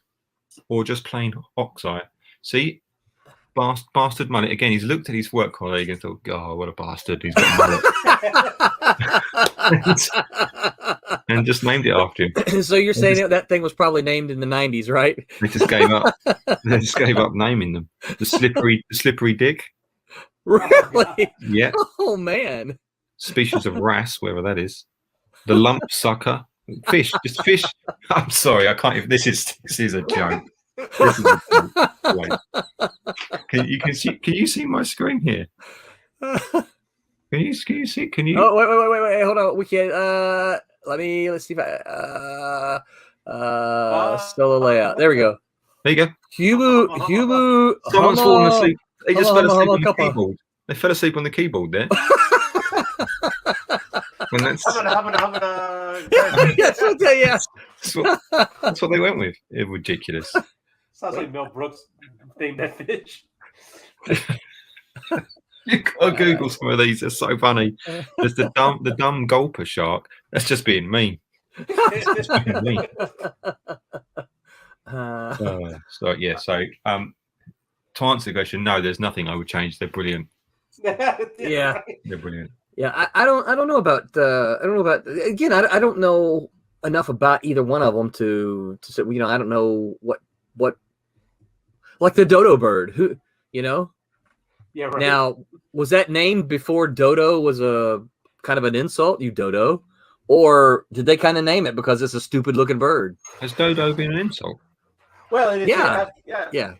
or just plain oxeye. See, bastard mullet. Again, he's looked at his work colleague and thought, "God, what a bastard! He's got a mullet," and just named it after him. So you're saying that thing was probably named in the 90s, right? They just gave up. They just gave up naming them. The slippery dick. Really? Yeah. Oh man. Species of wrasse, wherever that is. The lump sucker. Fish, just fish. I'm sorry, I can't. This is a joke. This is a joke. Wait. Can you see my screen here? Can you see? Can you? Oh wait, hold on. We can. Let's see if still a layout. There we go. There you go. Hubu. Someone's fallen asleep. They just fell asleep on the keyboard. They fell asleep on the keyboard there. And that's yeah. That's what they went with. It's ridiculous. Sounds like Mel Brooks named that fish. You gotta Google some of these. They're so funny. There's the dumb gulper shark. That's just being mean. That's just being mean. So to answer the question, no, there's nothing I would change. They're brilliant. Yeah, they're brilliant. Yeah, I don't know about again. I don't know enough about either one of them to say, you know, I don't know what like the dodo bird, who, you know. Yeah. Right. Now, was that named before dodo was a kind of an insult, you dodo, or did they kind of name it because it's a stupid looking bird? Has dodo been an insult? Well, yeah.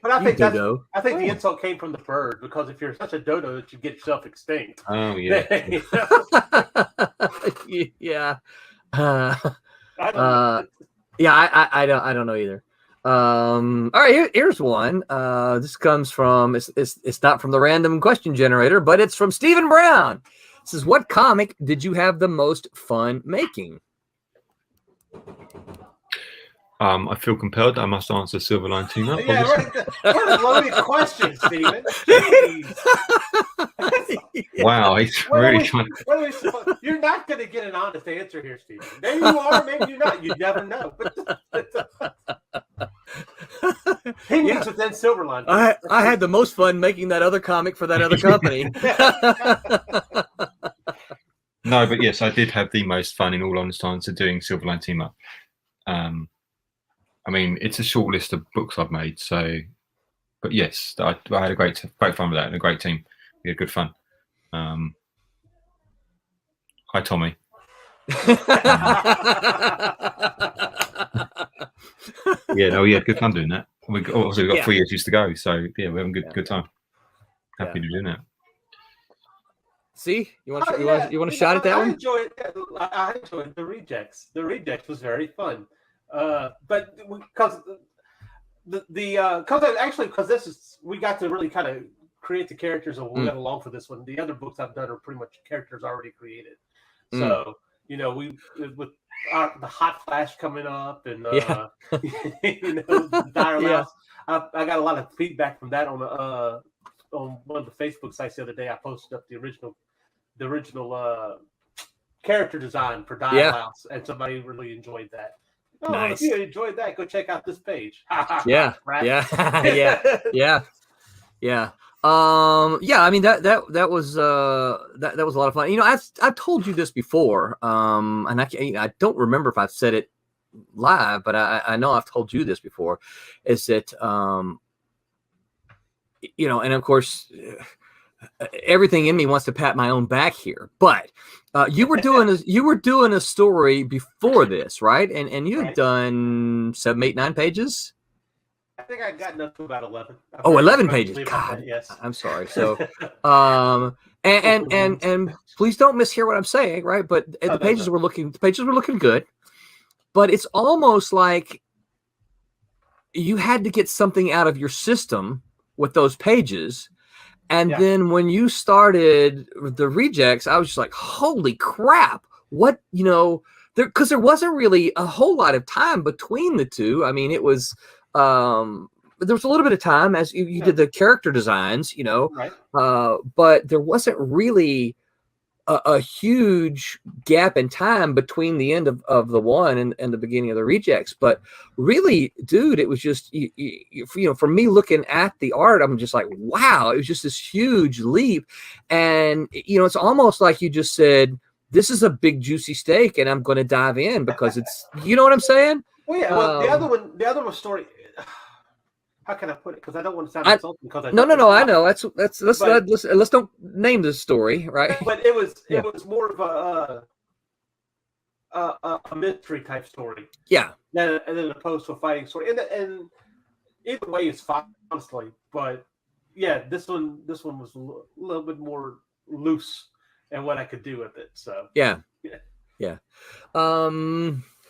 But I think dodo. I think the insult came from the bird, because if you're such a dodo that you get yourself extinct. Oh yeah. Yeah. I don't know either. All right, here's one. This comes from it's not from the random question generator, but it's from Stephen Brown. It says, what comic did you have the most fun making? I feel compelled. I must answer Silverline team up. Yeah, right. What a loaded question, Stephen. Jeez. Wow, he's really trying. You're not going to get an honest answer here, Stephen. Maybe you are, maybe you're not. You never know. He means within Silverline. I had the most fun making that other comic for that other company. No, but yes, I did have the most fun, in all honesty, answer doing Silverline team up. I mean, it's a short list of books I've made, so. But yes, I had a great fun with that, and a great team. We had good fun. Hi, Tommy. Yeah, no, we had good fun doing that. We got 3 issues to go, so yeah, we're having good time. Happy to do that. See, you want to shot at that one? I enjoyed the rejects. The rejects was very fun, but because this is, we got to really kind of create the characters and we went along for this one. The other books I've done are pretty much characters already created. So you know, we with the Hot Flash coming up, and you know, Dire Mouse. I got a lot of feedback from that on one of the Facebook sites the other day. I posted up the original character design for Dire Mouse, and somebody really enjoyed that. Oh, nice. If you enjoyed that, go check out this page. Yeah. I mean that was a lot of fun. You know, I've told you this before, and I don't remember if I've said it live, but I know I've told you this before. Is that you know, and of course, everything in me wants to pat my own back here, but you were doing a story before this, right? And you had done 7, 8, 9 pages. I think I got up to about 11. 11 pages. God, yes. I'm sorry. So, and please don't mishear what I'm saying, right? But the pages were looking good, but it's almost like you had to get something out of your system with those pages. And then when you started the rejects, I was just like, holy crap. What, you know, because there wasn't really a whole lot of time between the two. I mean, it was, there was a little bit of time as you did the character designs, you know, right. But there wasn't really a huge gap in time between the end of the one and the beginning of the rejects. But really, dude, it was just, for me looking at the art, I'm just like, wow, it was just this huge leap. And, it's almost like you just said, this is a big juicy steak and I'm going to dive in because it's, you know what I'm saying? Well, yeah. Well, the other one story. How can I put it? Because I don't want to sound insulting. No. I know. Let's don't name the story, right? But it was more of a mystery type story. Yeah. Than opposed to a fighting story. And either way is fine, honestly. But yeah, this one was a little bit more loose in what I could do with it. So yeah.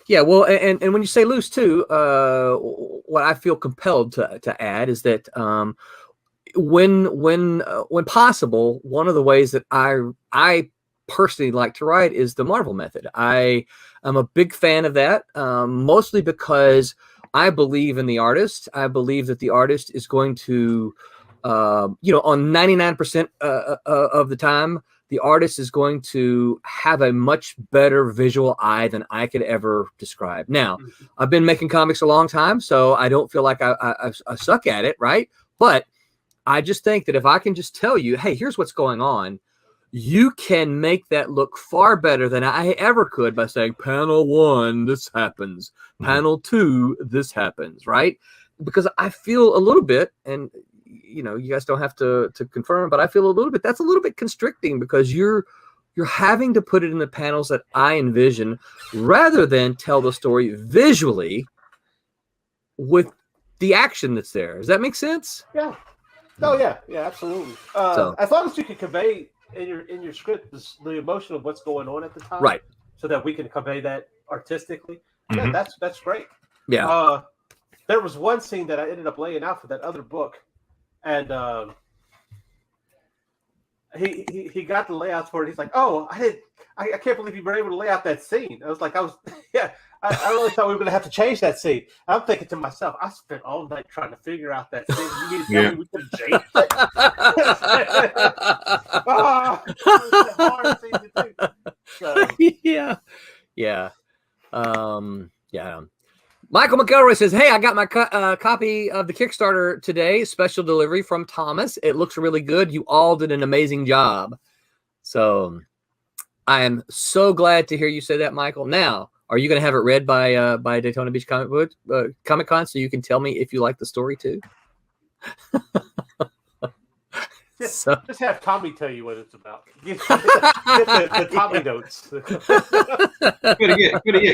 Yeah, well, and when you say loose too, what I feel compelled to add is that when possible, one of the ways that I personally like to write is the Marvel method. I'm a big fan of that, mostly because I believe in the artist. I believe that the artist is going to, on 99% of the time, the artist is going to have a much better visual eye than I could ever describe. Now, I've been making comics a long time, so I don't feel like I suck at it, right? But I just think that if I can just tell you, hey, here's what's going on, you can make that look far better than I ever could by saying, panel 1, this happens. Panel 2, this happens, right? Because I feel a little bit, and you guys don't have to confirm, but I feel a little bit, that's a little bit constricting because you're having to put it in the panels that I envision rather than tell the story visually with the action that's there. Does that make sense? Yeah. Oh yeah, absolutely. As long as you can convey in your script the emotion of what's going on at the time, right? So that we can convey that artistically. Yeah, that's great. Yeah. There was one scene that I ended up laying out for that other book. And he got the layouts for it. He's like, "Oh, I can't believe you were able to lay out that scene." I was like, I really thought we were going to have to change that scene. I'm thinking to myself, I spent all night trying to figure out that scene. You mean to tell me we could change it? It was a hard scene to do. So. Yeah. Michael McElroy says, hey, I got my copy of the Kickstarter today. Special delivery from Thomas. It looks really good. You all did an amazing job. So I am so glad to hear you say that, Michael. Now, are you going to have it read by Daytona Beach Comic Con so you can tell me if you like the story too? Just have Tommy tell you what it's about. Get the Tommy notes.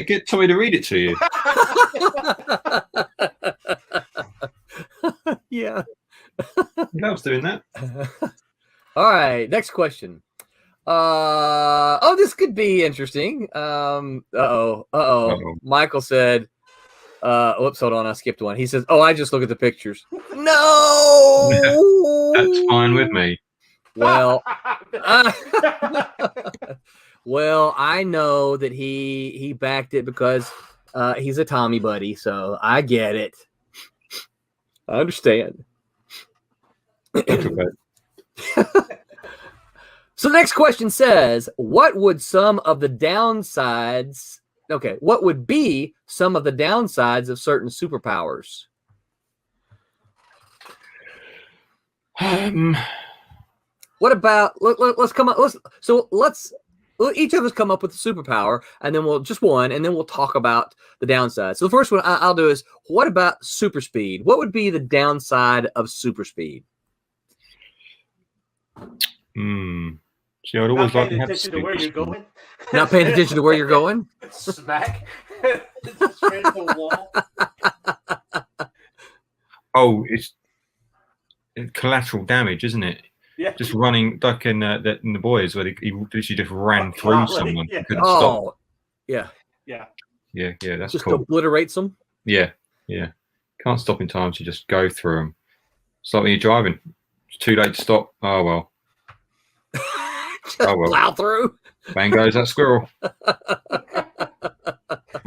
Get Tommy to read it to you. Yeah. He loves doing that. All right, next question. This could be interesting. Michael said, hold on, I skipped one. He says, I just look at the pictures. No! That's fine with me. Well, I know that he backed it because he's a Tommy buddy, so I get it. I understand. So the next question says, what would be some of the downsides of certain superpowers? What about let's each of us come up with a superpower, and then we'll talk about the downside. So the first one I'll do is, what about super speed? What would be the downside of super speed? See, I'd always like to have attention to where you're going. Not paying attention to where you're going. Smack. Straight into the wall. Oh, it's collateral damage, isn't it? Yeah. Just running like in the Boys, where he literally just ran through someone. Yeah. Couldn't stop. Yeah. That's just cool. Obliterates them. Yeah. Can't stop in time to just go through them. It's like when you're driving. It's too late to stop. Oh well. Plow through. Bang goes that squirrel. And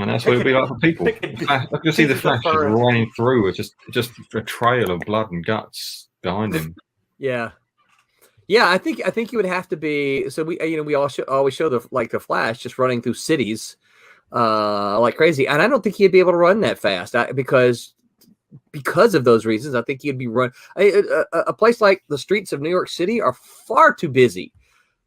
that's what it'd be like for people. I can see the Flash just running through with just a trail of blood and guts behind him. Yeah. Yeah, I think you would have to be. So we always show the Flash just running through cities like crazy, and I don't think he'd be able to run that fast because of those reasons. I think he'd be a place like the streets of New York City are far too busy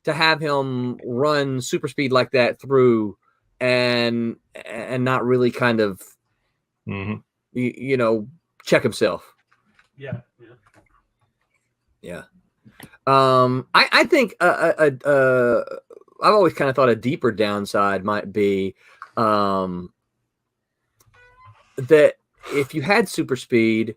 to have him run super speed like that through and not really kind of check himself. Yeah. I think I've always kind of thought a deeper downside might be that if you had super speed,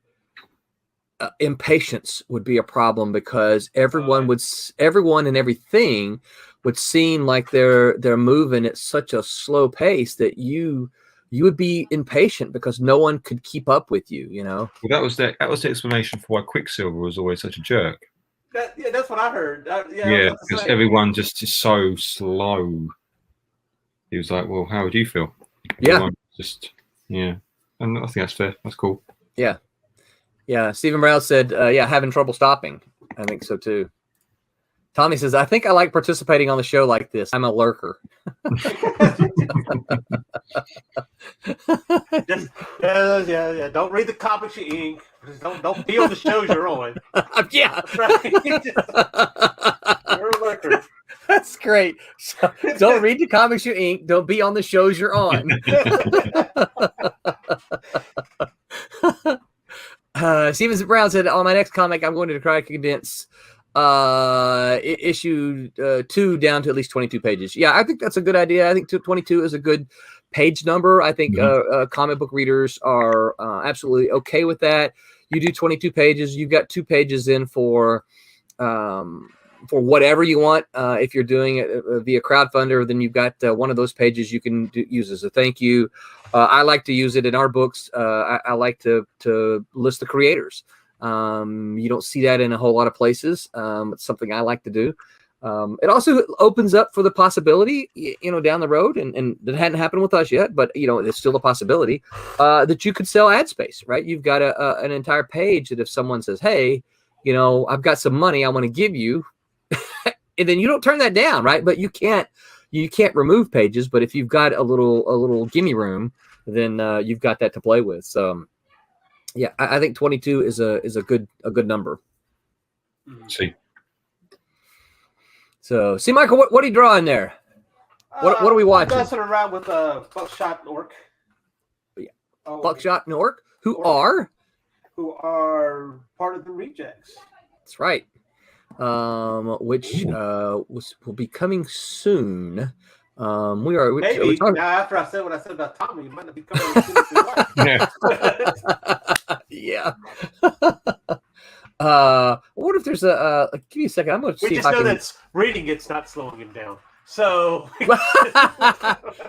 impatience would be a problem because everyone and everything would seem like they're moving at such a slow pace that you would be impatient because no one could keep up with you. Well, that was the explanation for why Quicksilver was always such a jerk. That's what I heard. Because everyone just is so slow. He was like, "Well, how would you feel?" Yeah, and I think that's fair. That's cool. Yeah. Stephen Brown said, having trouble stopping. I think so too. Tommy says, I think I like participating on the show like this. I'm a lurker. Yeah. Don't read the comics you ink. Don't be on the shows you're on. Yeah. You're a lurker. That's great. So, don't read the comics you ink. Don't be on the shows you're on. Stevens Brown said, on my next comic, I'm going to try to condense issue 2 down to at least 22 pages. Yeah, I think that's a good idea. I think 22 is a good page number. I think comic book readers are absolutely okay with that. You do 22 pages. You've got 2 pages in for whatever you want. If you're doing it via crowdfunder, then you've got one of those pages you can use as a thank you. I like to use it in our books. I like to list the creators. You don't see that in a whole lot of places. It's something I like to do. It also opens up for the possibility, down the road, and that hadn't happened with us yet, but it's still a possibility that you could sell ad space, right? You've got an entire page that if someone says, "Hey, I've got some money I want to give you," and then you don't turn that down, right? But you can't remove pages. But if you've got a little gimme room, then you've got that to play with. So, yeah, I think 22 is a good number. See. So, see, Michael, what are you drawing there? What are we watching? I'm messing around with Buckshot and Orc. Yeah. Buckshot and Orc, who are part of the Rejects. That's right. Which will be coming soon. We're talking... Now, after I said what I said about Tommy, you might not be coming as soon as you Yeah. I wonder if there's give me a second. I'm going to see. We just know that reading it's not slowing him down. So.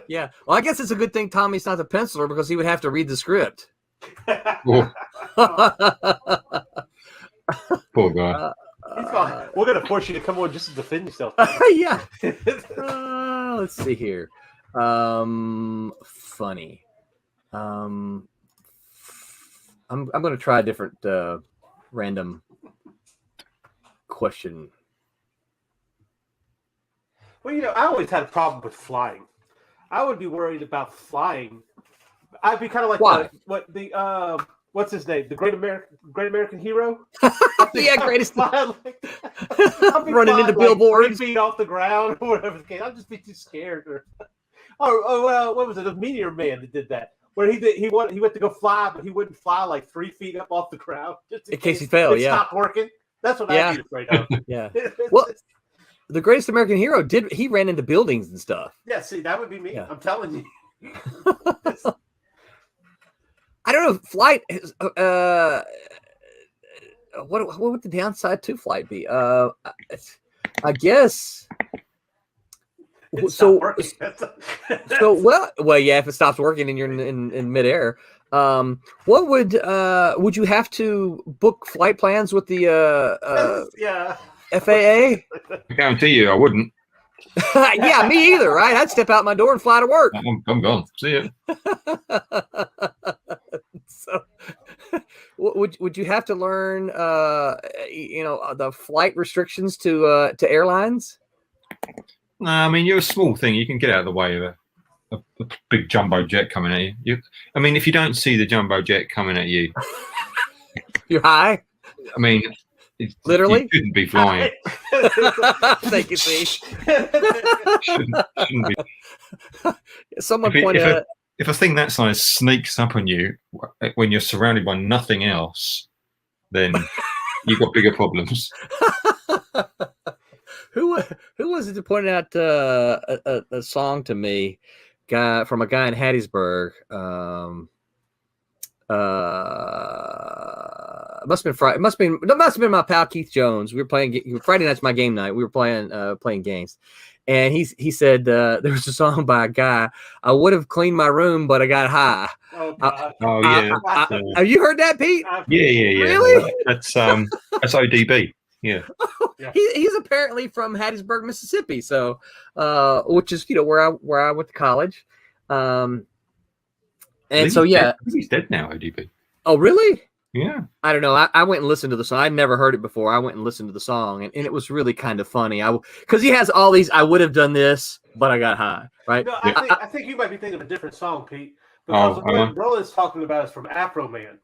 Yeah. Well, I guess it's a good thing Tommy's not the penciler because he would have to read the script. Poor guy. He's fine. We're going to force you to come on just to defend yourself. Yeah. Let's see here. Funny. I'm going to try a different random question. Well, I always had a problem with flying. I would be worried about flying. I'd be kind of like what's his name? The Great American Hero? Yeah, greatest. Running into billboards. 3 feet off the ground or whatever the case. I'd just be too scared. Well, what was it? The Meteor Man that did that. Where he went to go fly, but he wouldn't fly like 3 feet up off the ground. Just in case he fell, it stopped working. That's what I'd be afraid of. Yeah. Well, the Greatest American Hero he ran into buildings and stuff. Yeah, see, that would be me. Yeah. I'm telling you. I don't know. Flight is, what would the downside to flight be? I guess. So yeah, if it stops working and you're in midair, what would you have to book flight plans with the FAA? I guarantee you, I wouldn't. Yeah, me either. Right? I'd step out my door and fly to work. I'm gone. See ya. would you have to learn the flight restrictions to airlines? No, I mean you're a small thing. You can get out of the way of a big jumbo jet coming at you. I mean, if you don't see the jumbo jet coming at you, you're high. I mean, literally, you shouldn't be flying. Thank you, see. Shouldn't be. Someone pointed out. If a thing that size sneaks up on you when you're surrounded by nothing else, then you've got bigger problems. Who was it that pointed out a song to me, from a guy in Hattiesburg? Must have been my pal Keith Jones. We were playing Friday night's my game night. We were playing games, and he said there was a song by a guy. I would have cleaned my room, but I got high. Oh yeah. Have you heard that, Pete? Yeah. Really? That's ODB. Yeah. He's apparently from Hattiesburg, Mississippi. So, which is where I went to college. And so yeah, he's dead now. ODB. Oh really? Yeah. I don't know. I went and listened to the song. I'd never heard it before. I went and listened to the song, and it was really kind of funny. Because he has all these. I would have done this, but I got high. Right? No, I think you might be thinking of a different song, Pete. Because what Roland's talking about is from Afro Man.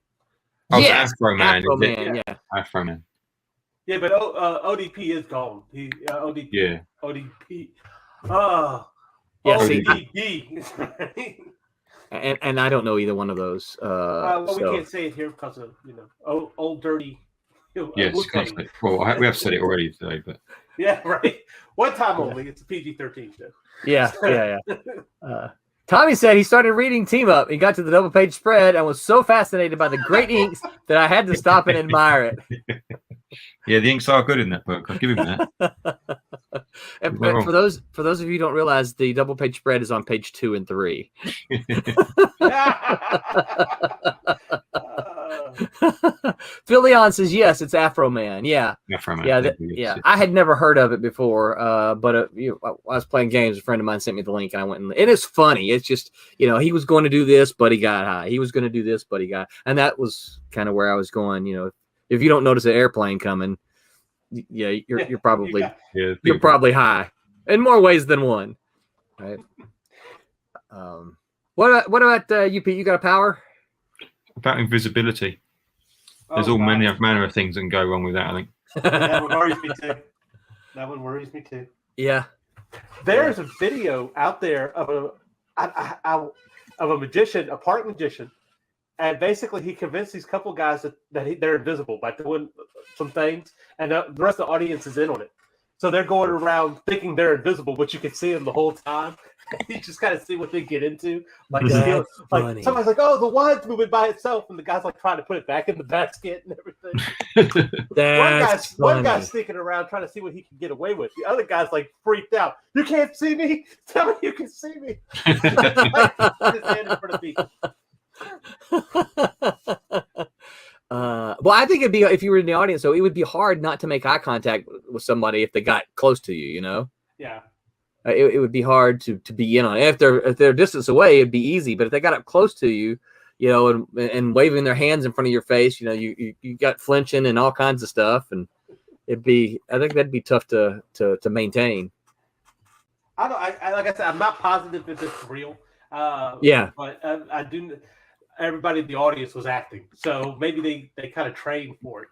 Oh, yes, Afro Man. Afro Man. Yeah. Afro Man. Yeah, but ODP is gone. ODP. Yeah. ODP. Yeah, ODD. And I don't know either one of those. We can't say it here because of old dirty. Yes. Well, we have said it already today, but yeah, right. One time only. It's a PG-13 show. Yeah. Tommy said he started reading Team Up. He got to the double page spread and was so fascinated by the great inks that I had to stop and admire it. Yeah, the inks are good in that book. I'll give him that. And for those of you who don't realize, the double page spread is on page 2 and 3. Phil Leon says yes, it's Afro Man. Yeah, Afro Man. Yeah. I had never heard of it before, but I was playing games. A friend of mine sent me the link, and I went and it is funny. It's just he was going to do this, but he got high. He was going to do this, but he got, and that was kind of where I was going. If you don't notice an airplane coming, you're probably you're probably high in more ways than one, right? What about you, Pete? You got a power? About invisibility. There's all manner of things that can go wrong with that, I think. That one worries me too. That one worries me too. Yeah. There's a video out there of a magician, a park magician, and basically he convinced these couple guys that they're invisible by doing some things, and the rest of the audience is in on it. So they're going around thinking they're invisible, but you can see them the whole time. You just kind of see what they get into. Like somebody's like, "Oh, the wine's moving by itself," and the guy's like trying to put it back in the basket and everything. One guy's sneaking around trying to see what he can get away with. The other guy's like freaked out. "You can't see me. Tell me you can see me." His hand in front of me. Well, I think it'd be, if you were in the audience, so it would be hard not to make eye contact with somebody if they got close to you. Yeah. It would be hard to be in on it. If they're distance away, it'd be easy. But if they got up close to you, and waving their hands in front of your face, you got flinching and all kinds of stuff, and I think that'd be tough to maintain. Like I said, I'm not positive if it's real. Yeah. But I do. Everybody in the audience was acting, so maybe they kind of trained for it.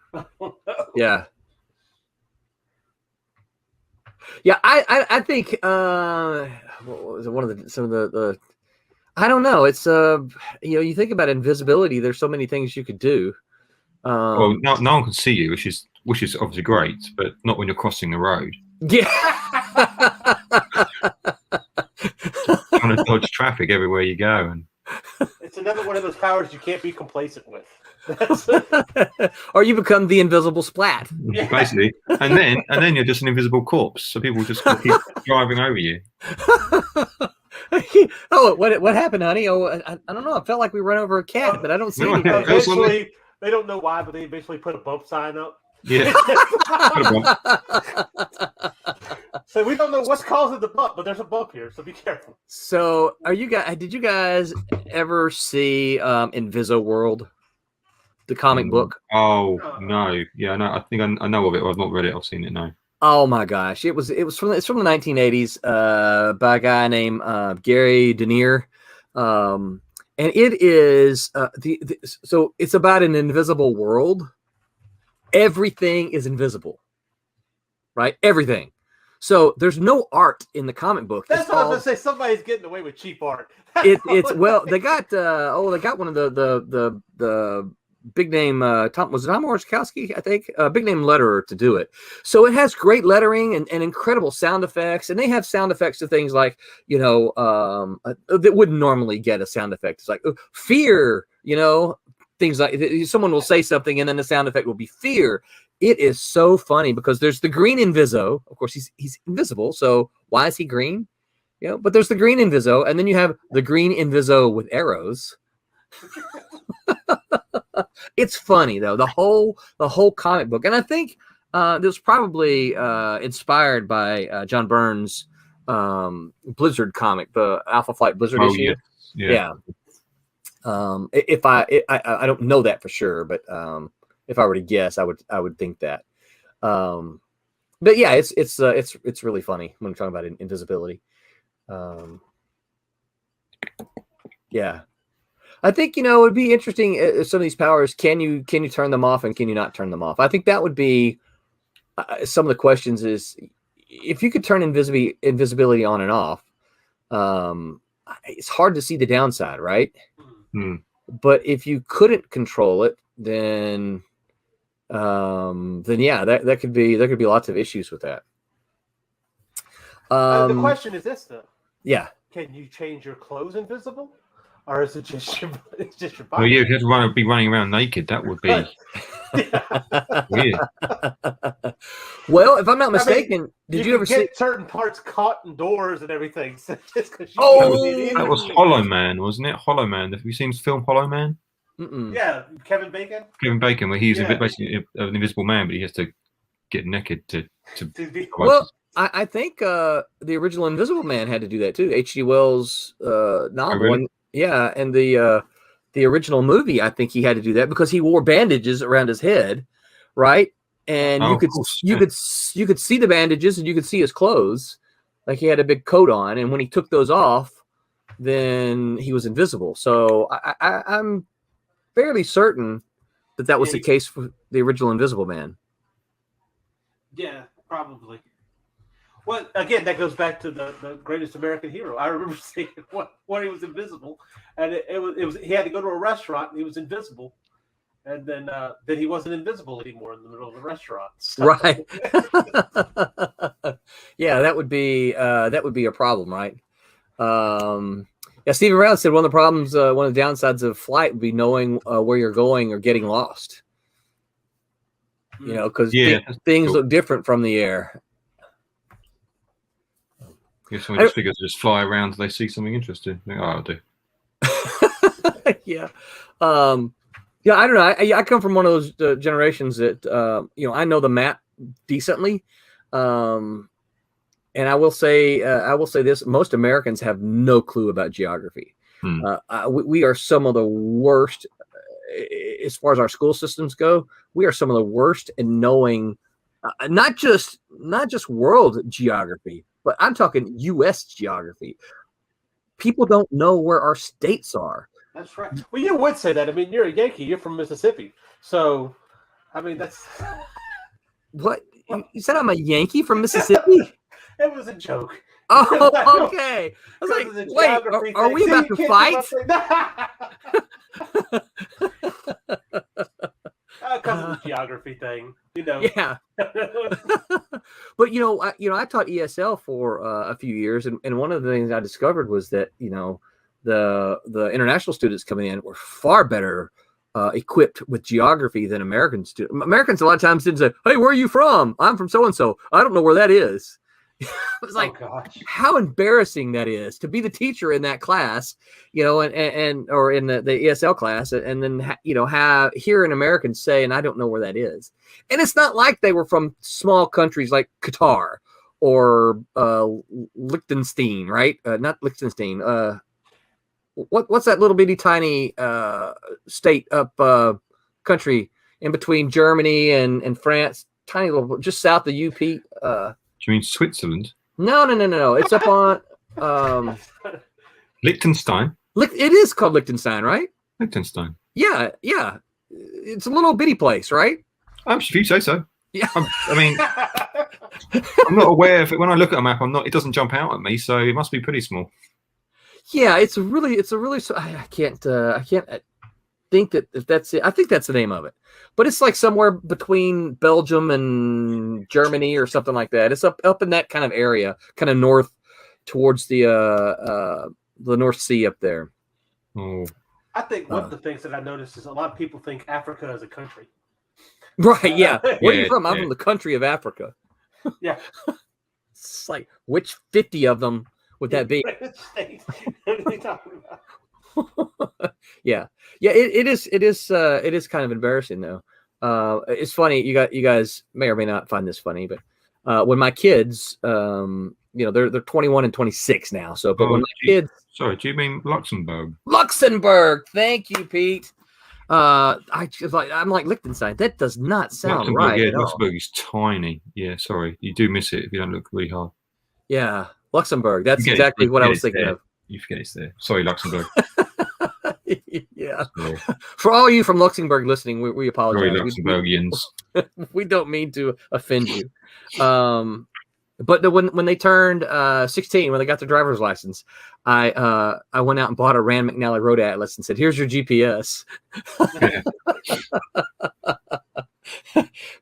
Yeah. Yeah, I think what was it, some of the I don't know. It's you think about invisibility. There's so many things you could do. Well, no one can see you, which is obviously great, but not when you're crossing the road. Yeah. Trying to dodge traffic everywhere you go, and it's another one of those powers you can't be complacent with. Or you become the invisible splat. Basically, and then you're just an invisible corpse. So people just keep driving over you. Oh, what happened, honey? Oh, I don't know. I felt like we ran over a cat, but I don't see anything. Eventually, they don't know why, but they eventually put a bump sign up. Yeah. So we don't know what's causing the bump, but there's a bump here, so be careful. So, did you guys ever see Invisiworld? the comic book. Oh no, yeah, no, I think I know of it. I've not read it. I've seen it. No. Oh my gosh, it's from the 1980s by a guy named Gary Denier, and it is so it's about an invisible world. Everything is invisible, right? Everything. So there's no art in the comic book. That's what I was going to say. Somebody's getting away with cheap art. It's well, they got one of the big name Tom Orzechowski, I think, big name letterer to do it. So it has great lettering and incredible sound effects, and they have sound effects to things like that wouldn't normally get a sound effect. It's like fear, things like someone will say something and then the sound effect will be fear. It is so funny because there's the green Inviso. Of course, he's invisible, so why is he green? But there's the green Inviso, and then you have the green Inviso with arrows. It's funny though, the whole comic book, and I think this was probably inspired by John Byrne's Blizzard comic, the Alpha Flight Blizzard issue. Yeah. If I don't know that for sure, but if I were to guess, I would think that. But yeah, it's really funny when we're talking about invisibility. Yeah. I think it would be interesting. Some of these powers, can you turn them off and can you not turn them off? I think that would be some of the questions. Is if you could turn invisibility on and off, it's hard to see the downside, right? But if you couldn't control it, then yeah, there could be lots of issues with that. The question is this though. Yeah. Can you change your clothes invisible? Or is it just your body? Well, yeah, if you had to be running around naked, that would be weird. Well, if I'm not mistaken, did you ever see certain parts caught in doors and everything? So just that was Hollow Man, wasn't it? Hollow Man. Have you seen the film Hollow Man? Yeah, Kevin Bacon. Kevin Bacon, where he's basically an invisible man, but he has to get naked to Well, I think the original Invisible Man had to do that too. H.G. Wells' novel. Oh, really? Yeah, and the original movie, I think he had to do that because he wore bandages around his head, right? And you could see the bandages and you could see his clothes, like he had a big coat on. And when he took those off, then he was invisible. So I'm fairly certain that was the case for the original Invisible Man. Yeah, probably. Well, again, that goes back to the greatest American hero. I remember seeing when he was invisible, and it was he had to go to a restaurant and he was invisible, and then he wasn't invisible anymore in the middle of the restaurant. So. Right. Yeah, that would be a problem, right? Yeah, Stephen Brown said one of the problems, one of the downsides of flight would be knowing where you're going or getting lost. Because things look different from the air. I guess someone just figures just fly around until they see something interesting. I'll do. Yeah. Yeah, I don't know. I come from one of those generations that, I know the map decently. And I will say this, most Americans have no clue about geography. We are some of the worst, as far as our school systems go, we are some of the worst in knowing not just world geography, but I'm talking U.S. geography. People don't know where our states are. That's right. Well, you would say that. I mean, you're a Yankee. You're from Mississippi. So, I mean, that's... What? You said I'm a Yankee from Mississippi? It was a joke. Oh, okay. I was like, wait, are we about to fight? Because of the geography thing, Yeah. But I taught ESL for a few years, and one of the things I discovered was that the international students coming in were far better equipped with geography than American students. Americans a lot of times didn't say, "Hey, where are you from? I'm from so and so. I don't know where that is." It was like, how embarrassing that is to be the teacher in that class, and or in the ESL class, and then hear an American say, "And I don't know where that is." And it's not like they were from small countries like Qatar or Liechtenstein, right? Not Liechtenstein. What's that little bitty tiny state up country in between Germany and France. Tiny little, just south of UP. Do you mean Switzerland? No. It's up on Liechtenstein. It is called Liechtenstein, right? Liechtenstein. Yeah. It's a little bitty place, right? If you say so. Yeah. I mean, I'm not aware of it. When I look at a map, it doesn't jump out at me, so it must be pretty small. Yeah, it's a really. I can't think that if that's it. I think that's the name of it, but it's like somewhere between Belgium and Germany or something like that. It's up in that kind of area, kind of north towards the North Sea up there. Oh, I think one of the things that I noticed is a lot of people think Africa is a country. Right? Yeah. Where are you Yeah, from? I'm yeah. from the country of Africa. Yeah. It's like which 50 of them would that be? What are they talking about? Yeah. It is kind of embarrassing though. It's funny. You guys may or may not find this funny, but when my kids, they're 21 and 26 now. So, but when my kids, sorry, do you mean Luxembourg? Luxembourg. Thank you, Pete. I'm like Liechtenstein. That does not sound Luxembourg, right. yeah, at all. Luxembourg is tiny. Yeah, sorry, you do miss it if you don't look really hard. Yeah, Luxembourg. That's You get it- exactly you what get I was it thinking there. of. You forget it's there. Sorry, Luxembourg. Yeah. Sorry, For all you from Luxembourg listening, we apologize. sorry We- Luxembourgians. we don't mean to offend you. But when they turned 16, when they got their driver's license, I went out and bought a Rand McNally Road Atlas and said, "Here's your GPS." Yeah.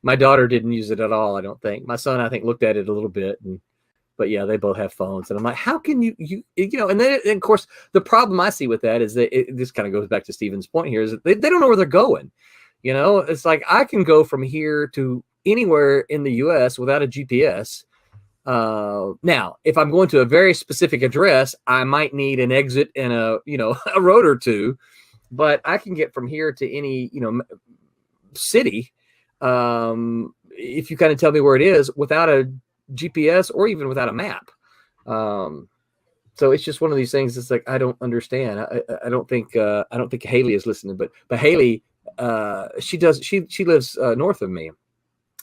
My daughter didn't use it at all. I don't think. My son, I think, looked at it a little bit, but yeah, they both have phones, and I'm like, how can you And then, and of course, the problem I see with that is that this kind of goes back to Stephen's point here, is that they don't know where they're going. It's like I can go from here to anywhere in the U.S. without a GPS. Now, if I'm going to a very specific address, I might need an exit and a road or two, but I can get from here to any city if you kind of tell me where it is without a GPS or even without a map. So it's just one of these things. It's like I don't understand. I don't think Haley is listening, but Haley, she lives north of me.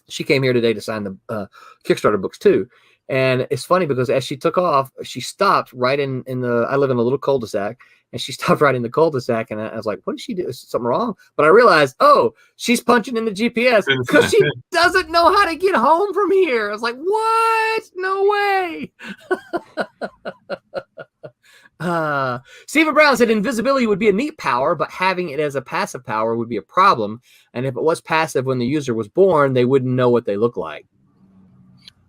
She came here today to sign the Kickstarter books too. And it's funny because as she took off, she stopped right in I live in a little cul-de-sac, and she stopped right in the cul-de-sac. And I was like, what did she do? Is something wrong? But I realized, she's punching in the GPS because she doesn't know how to get home from here. I was like, what? No way. Stephen Brown said invisibility would be a neat power, but having it as a passive power would be a problem. And if it was passive when the user was born, they wouldn't know what they look like.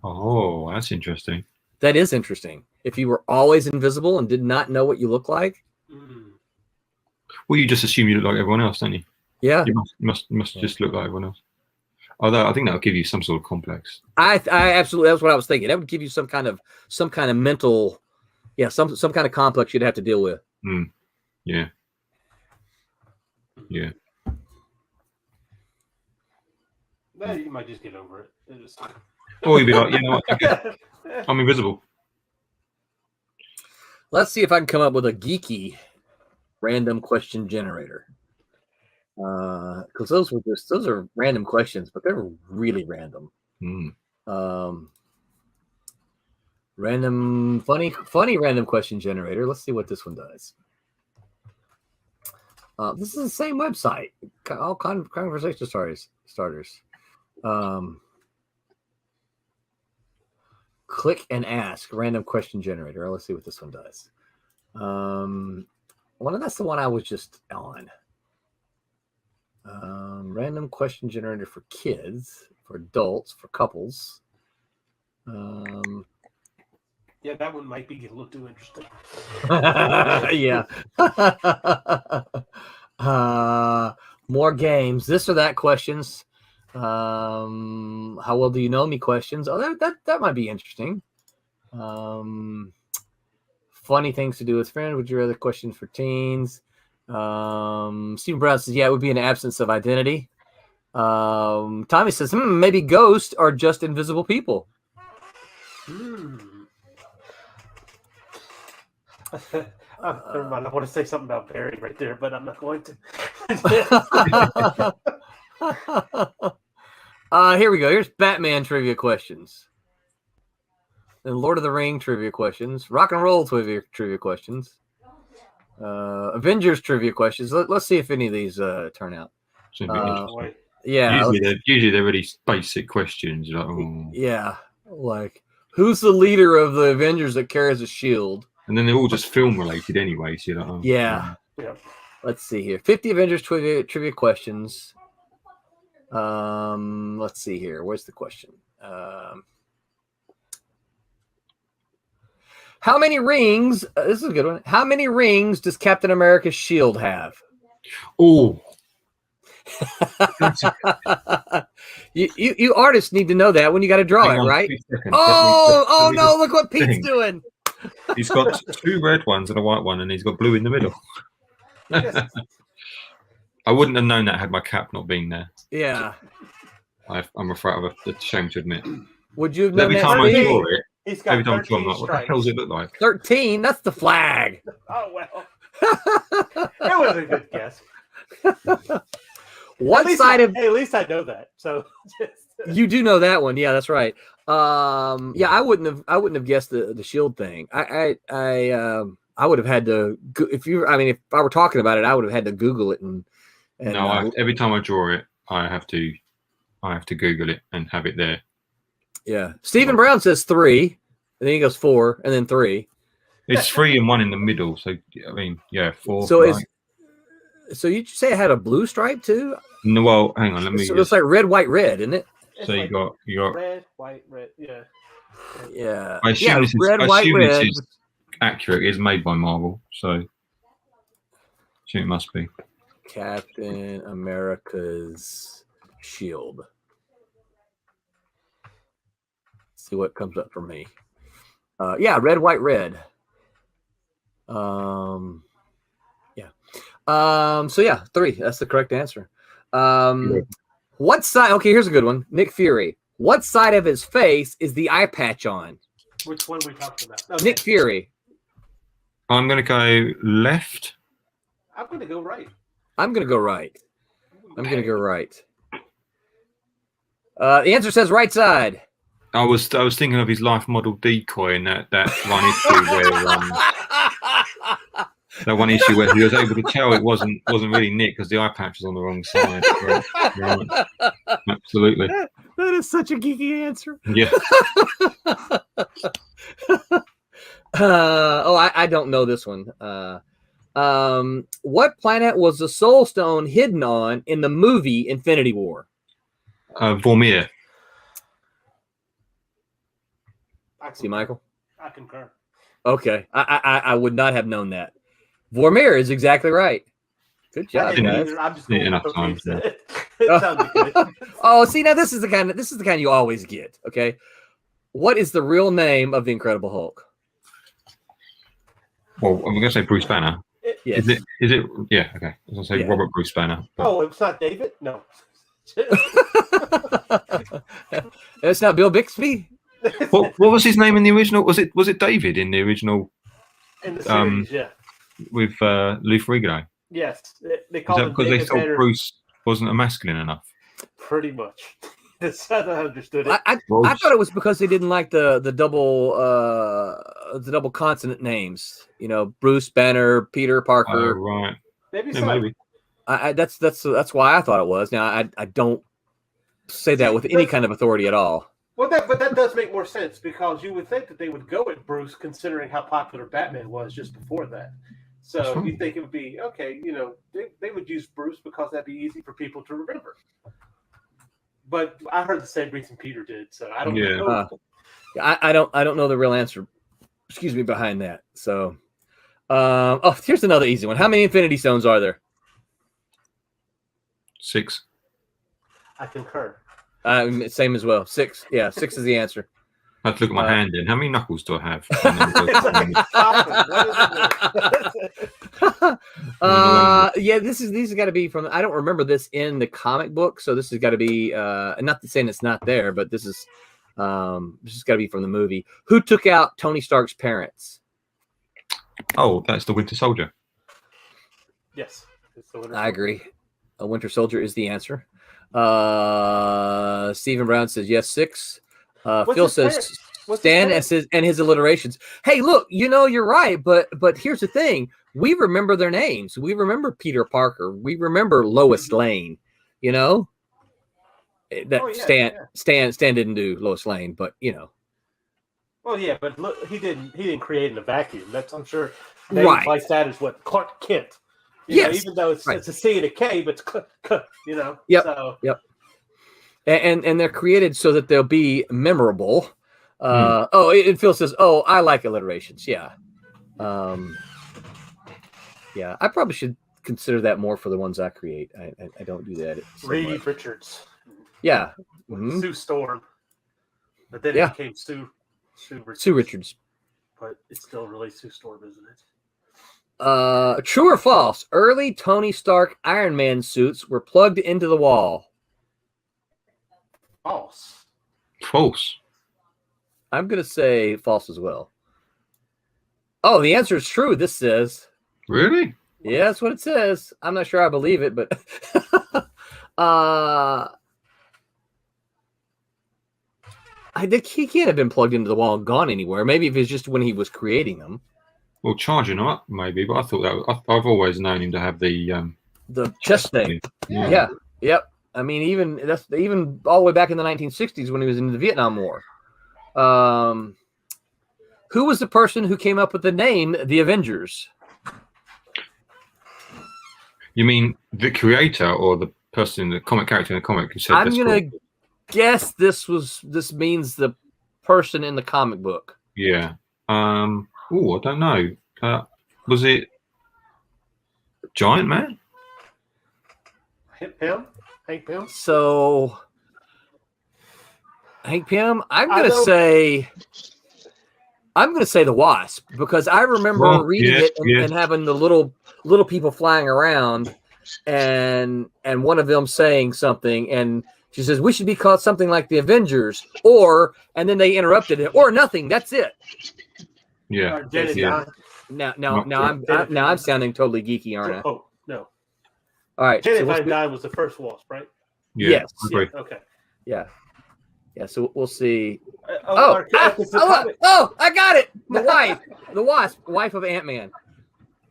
Oh, that's interesting. That is interesting. If you were always invisible and did not know what you look like. Well, you just assume you look like everyone else, don't you? Yeah. You must just look like everyone else. Although I think that would give you some sort of complex. I absolutely, that's what I was thinking. That would give you some kind of mental, some kind of complex you'd have to deal with. Yeah. Yeah. Well, you might just get over it. Or you'd be like, you know what? I'm invisible. Let's see if I can come up with a geeky random question generator. Because those are random questions, but they're really random. Random, funny random question generator. Let's see what this one does. This is the same website. All conversation starters. Click and ask random question generator. Let's see what this one does. That's the one I was just on. Random question generator for kids, for adults, for couples. Yeah, that one might be a little too interesting. Yeah. More games. This or that questions. How well do you know me questions? Oh, that might be interesting. Funny things to do with friends. Would you rather questions for teens? Stephen Brown says, it would be an absence of identity. Tommy says, maybe ghosts are just invisible people. Never mind. I want to say something about Barry right there, but I'm not going to. Here we go. Here's Batman trivia questions. And Lord of the Ring trivia questions. Rock and roll trivia questions. Avengers trivia questions. Let's see if any of these turn out. Should be interesting. Yeah. Usually they're really basic questions. Like, oh. Yeah. Like, who's the leader of the Avengers that carries a shield? And then they're all just film related anyway. So you're like, oh, Yeah. Let's see here. 50 Avengers trivia questions. Let's see here. Where's the question? How many rings? This is a good one. How many rings does Captain America's shield have? Oh. you artists need to know that when you got to draw it, right? Oh no! Look what Pete's doing. He's got 2 red ones and a white one, and he's got blue in the middle. I wouldn't have known that had my cap not been there. Yeah. I'm afraid I'm ashamed to admit. Would you have known Every that? time I draw it, He's got every time I draw, 13 I'm like, what the stripes. hell does it look like? 13. That's the flag. Oh well. That was a good guess. What side of? Hey, at least I know that. So You do know that one. Yeah, that's right. Yeah, I wouldn't have guessed the shield thing. I would have had to if I were talking about it, I would have had to Google it and no, every time I draw it, I have to Google it and have it there. Yeah. Stephen Brown says 3, and then he goes 4, and then 3. It's 3 and 1 in the middle. So I mean, yeah, 4. So so you say it had a blue stripe too? No, well, hang on, let me. So it's like red, white, red, isn't it? So you got red, white, red. Yeah. Yeah. I assume this is, red, I white, assume red. this is accurate. It's made by Marvel, so I assume it must be. Captain America's shield. See what comes up for me. Yeah, red, white, red. Yeah. So yeah, 3. That's the correct answer. What side? Okay, here's a good one. Nick Fury. What side of his face is the eye patch on? Which one are we talking about? Okay. Nick Fury. I'm going to go left. I'm going to go right. I'm going to go right. The answer says right side. I was thinking of his life model decoy in that one issue where that one issue where he was able to tell it wasn't really Nick because the eye patch was on the wrong side. Right. Absolutely. That is such a geeky answer. Yeah. I don't know this one. What planet was the Soul Stone hidden on in the movie Infinity War? Vormir. See, Michael? I concur. Okay. I would not have known that. Vormir is exactly right. Good job, guys. I'm just Yeah, going enough with time, what you said. It sounded good. Oh, see, now this is the kind you always get. Okay. What is the real name of the Incredible Hulk? Well, I'm going to say Bruce Banner. Yes. Is it? Yeah. Okay. I was going to say Yeah. Robert Bruce Banner. Oh, it's not David? No. It's not Bill Bixby? What was his name in the original? Was it David in the original In the series, yeah. with Lou Ferrigno? Yes. They Is call that him because they David thought Banner Bruce wasn't a masculine enough? pretty much. That's how I understood it. I thought it was because they didn't like the double consonant names. You know, Bruce Banner, Peter Oh, Parker. right. Maybe Yeah, so. maybe. That's why I thought it was. Now I don't say that with any kind of authority at all. Well, but that does make more sense because you would think that they would go with Bruce considering how popular Batman was just before that. So That's right. you think it would be, okay, they would use Bruce because that'd be easy for people to remember. But I heard the same reason Peter did, so I don't know. I don't know the real answer. Excuse me, behind that. So, here's another easy one. How many Infinity Stones are there? 6. I concur. Same as well. 6. Yeah, 6 is the answer. I have to look at my hand in. How many knuckles do I have? Yeah, these have got to be from. I don't remember this in the comic book, so this has got to be. Not saying it's not there, but this has got to be from the movie. Who took out Tony Stark's parents? Oh, that's the Winter Soldier. Yes. It's the Winter I agree. A Winter Soldier is the answer. Stephen Brown says yes, 6. What's Phil his says parent- what's his Stan parent? and his alliterations. Hey, look, you're right, but here's the thing: we remember their names. We remember Peter Parker. We remember Lois Lane. You know, that Oh, yeah, Stan didn't do Lois Lane, but Well, yeah, but look, he didn't create in a vacuum. That's I'm sure. Names Right. like that is what Clark Kent. You know, Yes, even though it's a C and a K, but it's you know. Yep. So and they're created so that they'll be memorable. And Phil says, "Oh, I like alliterations." Yeah, yeah. I probably should consider that more for the ones I create. I don't do that. So Reed much. Richards, Yeah. Mhm. Sue Storm, but then Yeah. it became Sue Richards. Sue Richards. But it's still really Sue Storm, isn't it? True or false? Early Tony Stark Iron Man suits were plugged into the wall. False. False. I'm gonna say false as well. Oh, the answer is true. This says. Really? Yeah, that's what it says. I'm not sure I believe it, but he can't have been plugged into the wall and gone anywhere. Maybe if it's just when he was creating them. Well, charging up maybe, but I thought that I've always known him to have the chest thing. Yeah. Yep. I mean, even all the way back in the 1960s when he was in the Vietnam War. Who was the person who came up with the name The Avengers? You mean the creator or the person, the comic character in the comic who said I'm that's gonna cool? guess this means the person in the comic book. Yeah. I don't know. Was it Giant Man? Hank Pym? So Hank Pym, I'm I gonna know- say the Wasp because I remember Oh, reading yes, it yes. and having the little people flying around and one of them saying something and she says we should be called something like the Avengers and then they interrupted it or nothing. That's it. Yeah. Or Janet Yeah. Dine. Now I'm sounding totally geeky, aren't I? Oh no, All right. Janet so what's- Van Dyne was the first Wasp, right? Yeah. Yes. I agree. Okay. yeah. So we'll see. Oh, I got it. The wife of Ant-Man.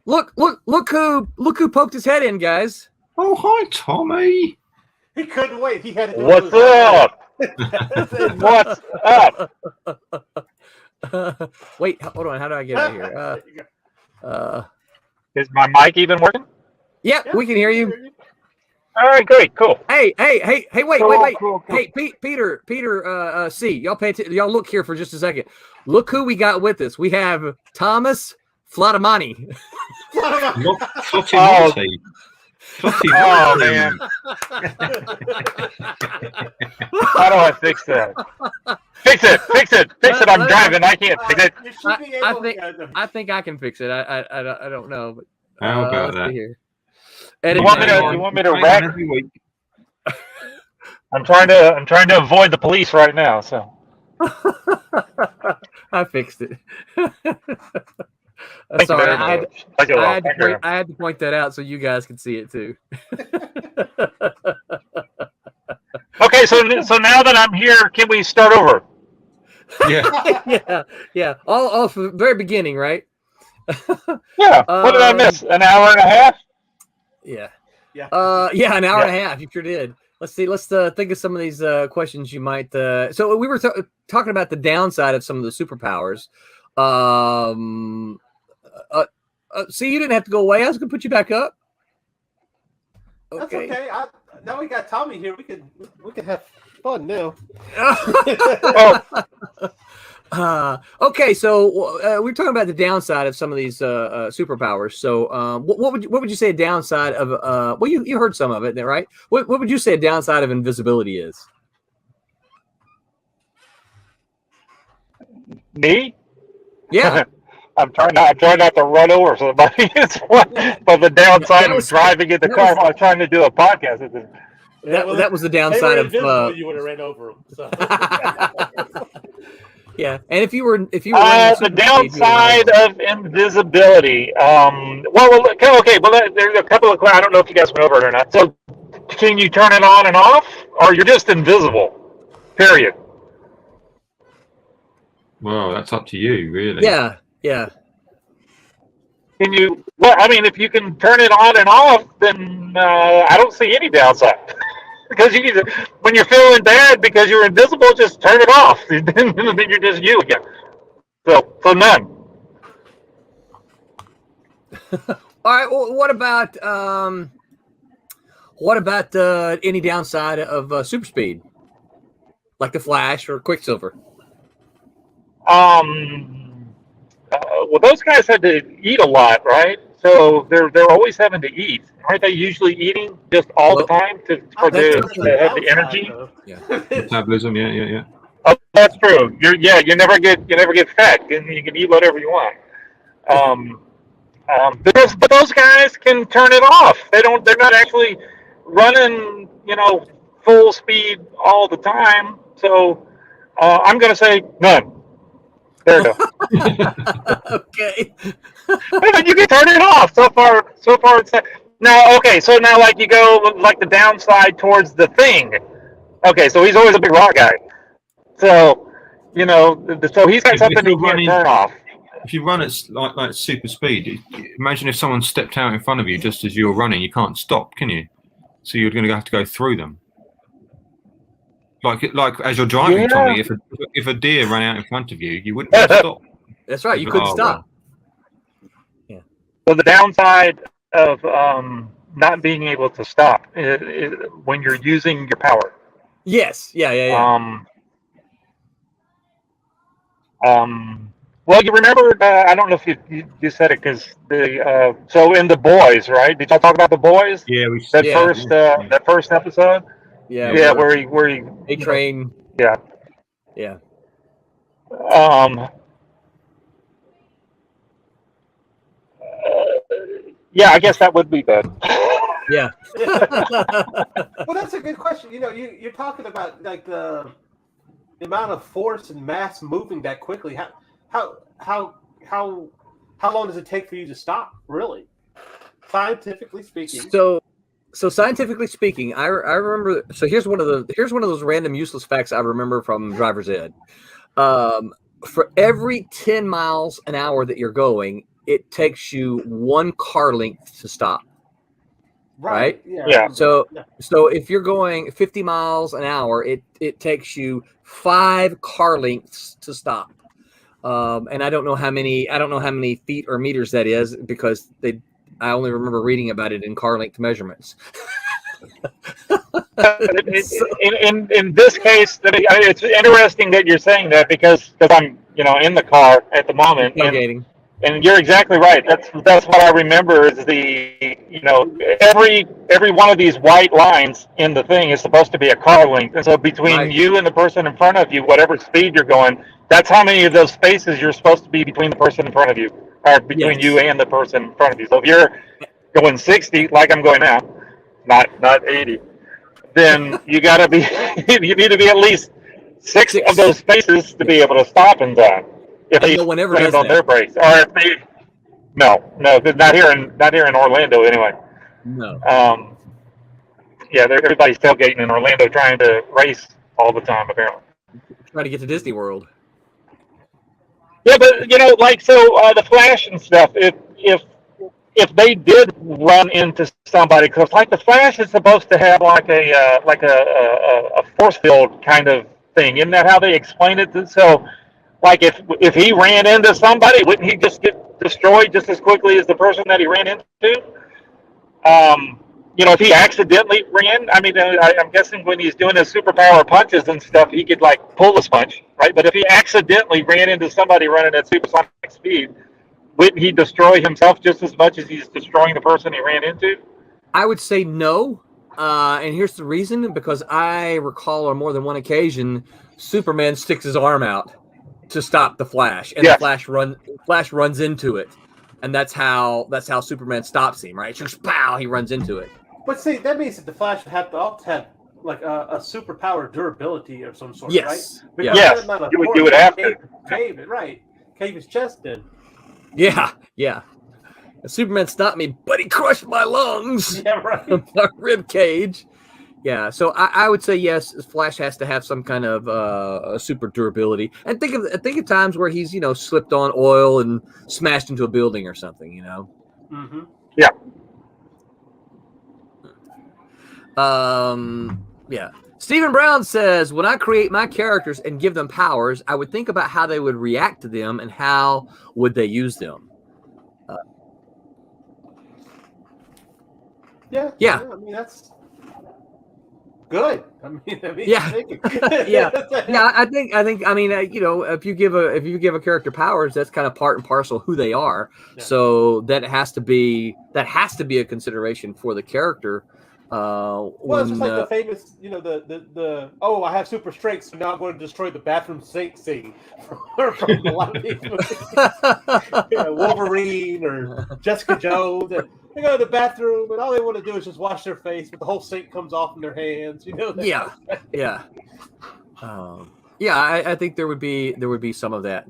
Look who poked his head in, guys. Oh, hi, Tommy. he couldn't wait. He had to. What's up? What's up? Wait, hold on. How do I get out of here? Is my mic even working? Yeah, we can hear you. All right, great, cool. Hey, wait. Cool. Hey, Peter, C, y'all look here for just a second. Look who we got with us. We have Thomas Flatamani. Flotty Monty. Flotty Oh Monty. man, how do I fix that? Fix it! I'm driving. I can't fix it. You should be able to. I think I can fix it. I don't know, but How about let's see that? here. You want me to Hang wreck? on every week. I'm trying to avoid the police right now. So I fixed it. Thank you Sorry, very I much. Thank you all. Thank you. had to point that out so you guys can see it too. Okay, so now that I'm here, can we start over? Yeah. yeah. All from the very beginning, right? Yeah. What did I miss? An hour and a half? Yeah. Yeah. An hour and a half. You sure did. Let's see. Let's think of some of these questions you might. So we were talking about the downside of some of the superpowers. See, you didn't have to go away. I was going to put you back up. That's okay. Now we got Tommy here. We can have fun now. Okay, so we're talking about the downside of some of these superpowers. So, what would you say a downside of? Well, you heard some of it, right? What would you say a downside of invisibility is? Me? Yeah. I'm trying not to run over somebody. But the downside of driving in the car while trying to do a podcast. That was the They were downside invisible, of. you would have ran over them. So. Yeah, and if you were the downside of invisibility. Well, okay. Well, there's a couple of. I don't know if you guys went over it or not. So, can you turn it on and off, or you're just invisible? Period. Well, that's up to you, really. Yeah, yeah. Can you? Well, I mean, if you can turn it on and off, then I don't see any downside. Because you need to, when you're feeling bad because you're invisible, just turn it off. Then you're just you again. So none. All right. Well, what about any downside of super speed, like the Flash or Quicksilver? Well, those guys had to eat a lot, right? So they're always having to eat. Aren't they usually eating just all the time to have the energy? Yeah. Metabolism, yeah. Oh, that's true. You never get fat, and you can eat whatever you want. But those guys can turn it off. They're not actually running, full speed all the time. So I'm going to say none. There you go. Okay. You can turn it off. So far it's now okay. So now, like, you go like the downside towards the Thing. Okay, so he's always a big rock guy. So so he's got something he can't turn off. If you run at like super speed, imagine if someone stepped out in front of you just as you're running. You can't stop, can you? So you're going to have to go through them. Like as you're driving, Tommy, if a deer ran out in front of you, you wouldn't be able to stop. That's right. You couldn't stop. Yeah. So the downside of not being able to stop is when you're using your power. Yes. Yeah. Well, you remember? I don't know if you said it because so in The Boys, right? Did y'all talk about The Boys? Yeah, that first episode. Yeah. Where he they train. Yeah. Yeah. Yeah, I guess that would be good. Yeah. Well, that's a good question. You're talking about like the amount of force and mass moving that quickly. How long does it take for you to stop? Really, scientifically speaking. So scientifically speaking, I remember. So here's one of those random useless facts I remember from driver's ed. For every 10 miles an hour that you're going, it takes you 1 car length to stop. Right? Yeah. So if you're going 50 miles an hour, it takes you 5 car lengths to stop. And I don't know how many feet or meters that is because I only remember reading about it in car length measurements. in this case, it's interesting that you're saying that because I'm in the car at the moment. And you're exactly right. That's what I remember is every one of these white lines in the Thing is supposed to be a car length. And so between you and the person in front of you, whatever speed you're going, that's how many of those spaces you're supposed to be between the person in front of you, or between you and the person in front of you. So if you're going 60, like I'm going now, not 80, then you need to be at least 6 of those spaces to be able to stop in time. If they land on their brakes, or if they not here in Orlando anyway. No. Everybody's tailgating in Orlando trying to race all the time apparently. Trying to get to Disney World. Yeah, but the Flash and stuff. If they did run into somebody, because like the Flash is supposed to have like a force field kind of thing. Isn't that how they explain it? So. Like if he ran into somebody, wouldn't he just get destroyed just as quickly as the person that he ran into? If he accidentally ran, I'm guessing when he's doing his superpower punches and stuff, he could like pull his punch, right? But if he accidentally ran into somebody running at supersonic speed, wouldn't he destroy himself just as much as he's destroying the person he ran into? I would say no. And here's the reason, because I recall on more than one occasion, Superman sticks his arm out to stop the Flash, and the Flash runs into it, and that's how Superman stops him. Right? Just pow, he runs into it. But see, that means that the Flash would have to have like a superpower durability of some sort, yes. right? Yes, you would have to cave it, right? Cave his chest in. Yeah. Superman stopped me, but he crushed my lungs. Yeah, right. My rib cage. Yeah, so I would say yes. Flash has to have some kind of super durability, and think of times where he's slipped on oil and smashed into a building or something. Mm-hmm. Yeah. Yeah. Stephen Brown says, when I create my characters and give them powers, I would think about how they would react to them and how would they use them. Yeah. Yeah. I mean, that's good. I mean, Yeah. Yeah. Yeah. I think. I mean, if you give a character powers, that's kind of part and parcel who they are. Yeah. So that has to be a consideration for the character. Well, it's just like the famous, the I have super strength, so now I'm going to destroy the bathroom sink scene from a lot of these movies. Wolverine or Jessica Jones. And they go to the bathroom, and all they want to do is just wash their face, but the whole sink comes off in their hands. Yeah. Yeah. I think there would be some of that.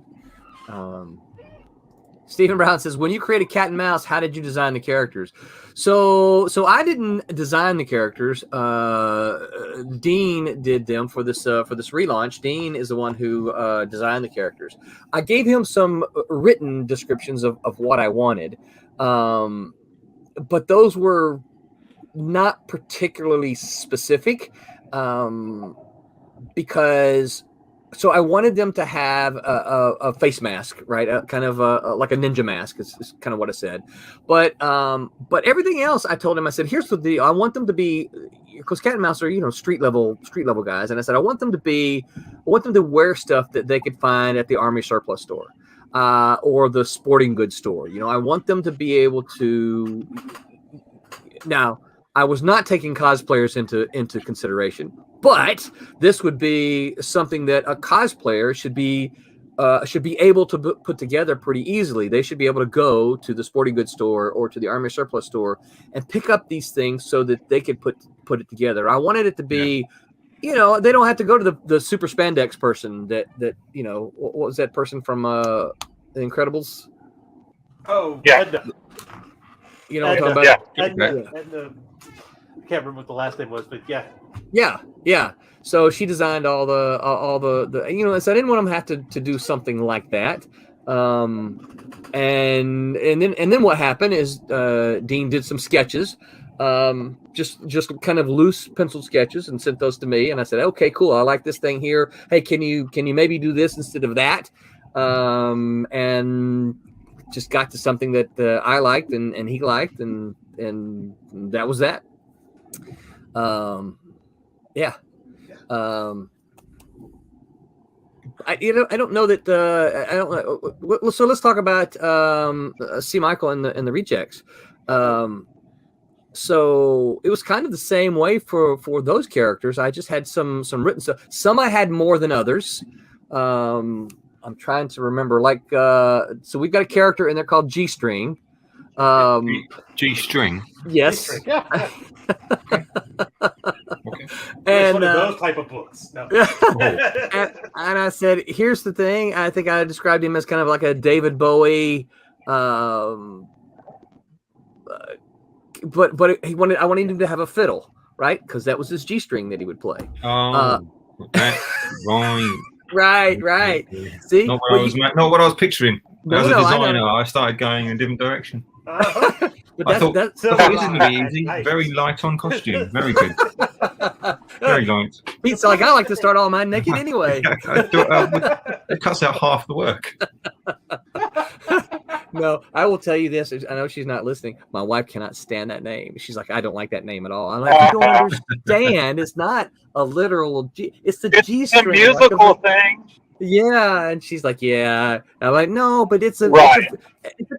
Stephen Brown says, when you create a cat and mouse, how did you design the characters? So I didn't design the characters. Dean did them for this relaunch. Dean is the one who designed the characters. I gave him some written descriptions of what I wanted, but those were not particularly specific because. So I wanted them to have a face mask, right? Kind of like a ninja mask is kind of what I said. But everything else, I told him, I said, here's the deal. I want them to be, because cat and mouse are street level guys, and I said I want them to wear stuff that they could find at the Army surplus store or the sporting goods store. I want them to be able to. Now, I was not taking cosplayers into consideration. But this would be something that a cosplayer should be able to put together pretty easily. They should be able to go to the sporting goods store or to the Army surplus store and pick up these things so that they could put it together. I wanted it to be, they don't have to go to the super spandex person that what was that person from The Incredibles? Oh, yeah. You know what I'm talking about? And I can't remember what the last name was, but yeah. Yeah. So she designed all the so I didn't want them to have to do something like that. And then what happened is Dean did some sketches, just kind of loose pencil sketches, and sent those to me. And I said, okay, cool. I like this thing here. Hey, can you maybe do this instead of that? And just got to something that I liked and he liked, and that was that. Yeah. I don't know that I don't know. So let's talk about C. Michael and the rejects. So it was kind of the same way for those characters. I just had some written stuff. Some I had more than others. I'm trying to remember. Like so we've got a character in there called G String. G-string. Yes. Yeah. Okay. And one of those type of books. No. and I said, here's the thing. I think I described him as kind of like a David Bowie, but I wanted him to have a fiddle, right? Because that was his G string that he would play. That's wrong. Right. See, not what I was picturing. As a designer, I started going in a different direction. But I thought that's this is going to be easy. Nice. Very light on costume. Very good. Very light. Pete's like, I like to start all mine naked anyway. It cuts out half the work. No, I will tell you this. I know she's not listening. My wife cannot stand that name. She's like, I don't like that name at all. I'm like, you don't understand. It's not a literal G. It's the G string. It's a musical thing. Yeah, and she's like, yeah. I'm like, no, but it's a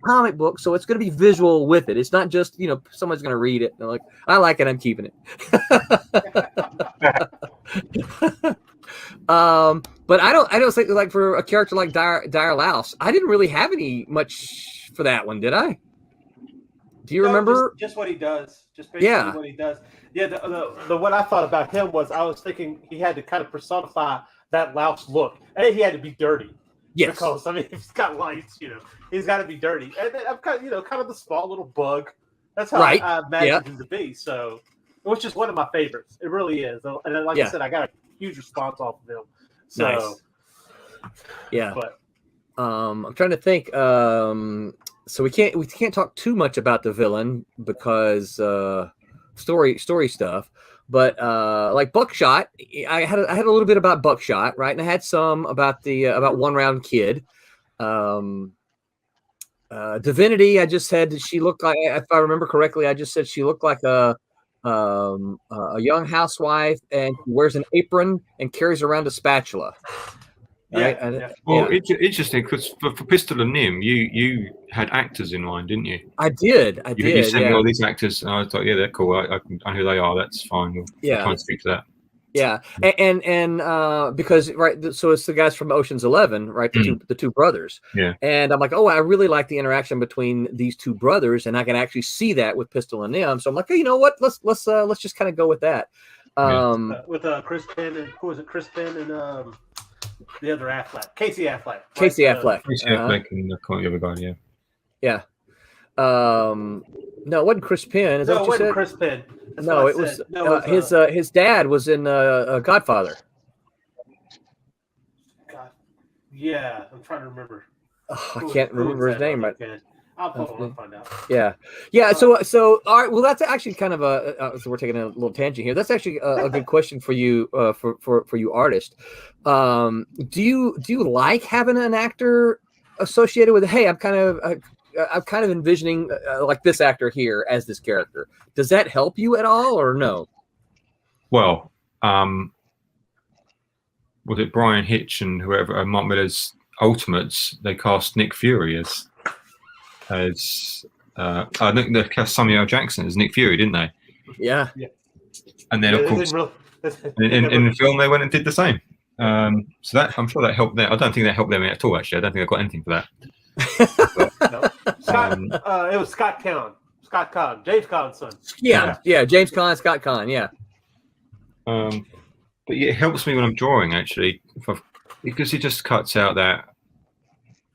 comic book, so it's going to be visual with it. It's not just someone's going to read it. And they're like, I like it, I'm keeping it. But I don't think, like, for a character like Dire Louse, I didn't really have any much for that one, did I? Do you remember? Just what he does. Just basically what he does. Yeah, the what I thought about him was I was thinking he had to kind of personify that Louse look. And he had to be dirty. Yes. Because, I mean, if he's got lights, he's got to be dirty. And then I'm kind of the small little bug. That's how I imagined him to be. So, which is one of my favorites. It really is. And like I said, I got a huge response off of him. So, nice. Yeah. But I'm trying to think. So we can't talk too much about the villain because story stuff. But like Buckshot, I had a little bit about Buckshot, right? And I had some about the about One Round Kid. Divinity, I just said that she looked like, if I remember correctly, I just said she looked like a young housewife and wears an apron and carries around a spatula. Right? Well, interesting because for Pistol and Nim, you had actors in mind, didn't you? I did. You sent me all these actors, and I thought, yeah, they're cool. I know who they are. That's fine. We'll try and speak to that. Yeah, and because so it's the guys from Ocean's 11, right? The two brothers. Yeah. And I'm like, oh, I really like the interaction between these two brothers, and I can actually see that with Pistol and Nim. So I'm like, hey, you know what? Let's just kind of go with that. With Chris Penn and who was it? Chris Penn and the other Affleck, Casey Affleck. Right? Casey Affleck. Casey Affleck and the other guy. Yeah. Yeah. No, it wasn't Chris Penn. Is that what you said? Chris Penn. No, it was his dad was in Godfather. God, yeah, I'm trying to remember. Oh, I can't remember his name, but I'll find out. Yeah. So all right. Well, that's actually kind of so we're taking a little tangent here. That's actually a good question for you, for you artists. Do you like having an actor associated with? Hey, I'm kind of envisioning like this actor here as this character. Does that help you at all, or no? Well, was it Brian Hitch and whoever, Mark Miller's Ultimates? They cast Nick Fury as I think they cast Samuel L. Jackson as Nick Fury, didn't they? Yeah. And then of course, in the film they went and did the same. So that I'm sure that helped them. I don't think that helped them at all. Actually, I don't think I got anything for that. No. It was Scott Conn. Scott Conn, James Conn's son. Yeah, James Conn, Scott Conn, yeah. But yeah, it helps me when I'm drawing actually, because it just cuts out that.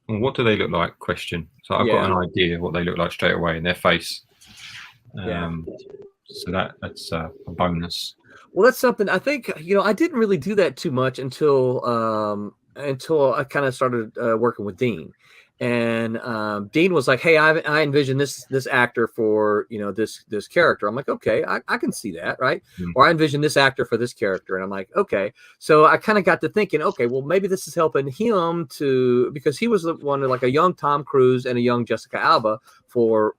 Well, what do they look like? Question. So I've got an idea what they look like straight away in their face. So that's a bonus. Well, that's something I think I didn't really do that too much until I kind of started working with Dean. And Dean was like, "Hey, I envision this actor for this character." I'm like, "Okay, I can see that, right?" Or I envision this actor for this character, and I'm like, "Okay." So I kind of got to thinking, okay, well, maybe this is helping him because he was the one like a young Tom Cruise and a young Jessica Alba for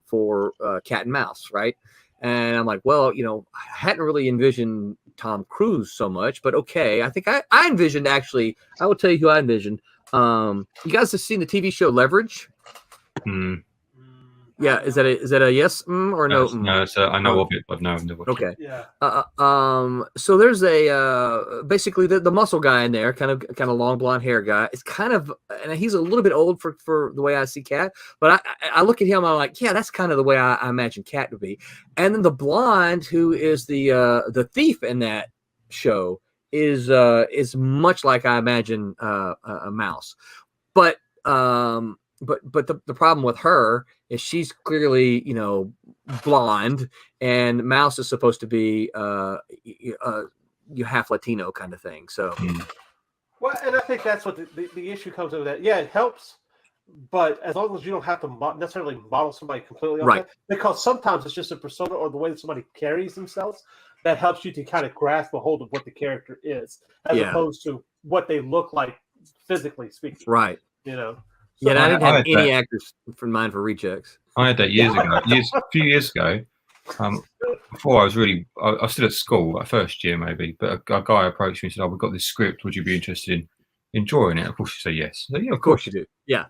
Cat and Mouse, right? And I'm like, well, I hadn't really envisioned Tom Cruise so much, but okay, I think I envisioned actually. I will tell you who I envisioned. You guys have seen the TV show Leverage? Yeah, is that a yes or no? No, I know of it, but no, I've never watched it. Okay. Yeah. So there's basically the muscle guy in there, kind of long blonde hair guy. It's kind of, and he's a little bit old for the way I see Cat, but I look at him, I'm like, yeah, that's kind of the way I imagine Cat to be. And then the blonde who is the thief in that show is much like I imagine a Mouse, but the problem with her is she's clearly blonde, and Mouse is supposed to be half Latino kind of thing. So, well, and I think that's what the issue comes with that. Yeah, it helps, but as long as you don't have to necessarily model somebody completely on that, because sometimes it's just a persona or the way that somebody carries themselves that helps you to kind of grasp a hold of what the character is, as opposed to what they look like physically speaking. Right. So yeah, I didn't have any actors from mine for rejects. I had that a few years ago. Before I was I was still at school, first year maybe, but a guy approached me and said, "Oh, we've got this script. Would you be interested in drawing it?" Of course, you say yes. So, yeah, of course you do. Yeah.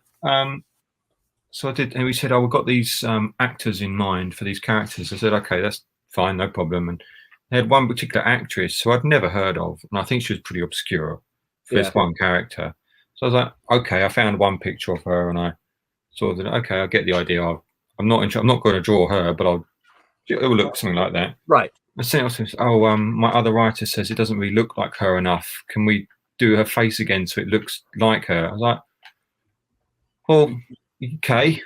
So I did, and we said, "Oh, we've got these actors in mind for these characters." I said, "Okay, that's fine, no problem." And they had one particular actress who I'd never heard of, and I think she was pretty obscure for this one character. So I was like, okay, I found one picture of her, and I sort of, okay, I get the idea. I'm not going to draw her, but it will look something like that. Right. And then I said, my other writer says it doesn't really look like her enough. Can we do her face again so it looks like her? I was like, well, okay.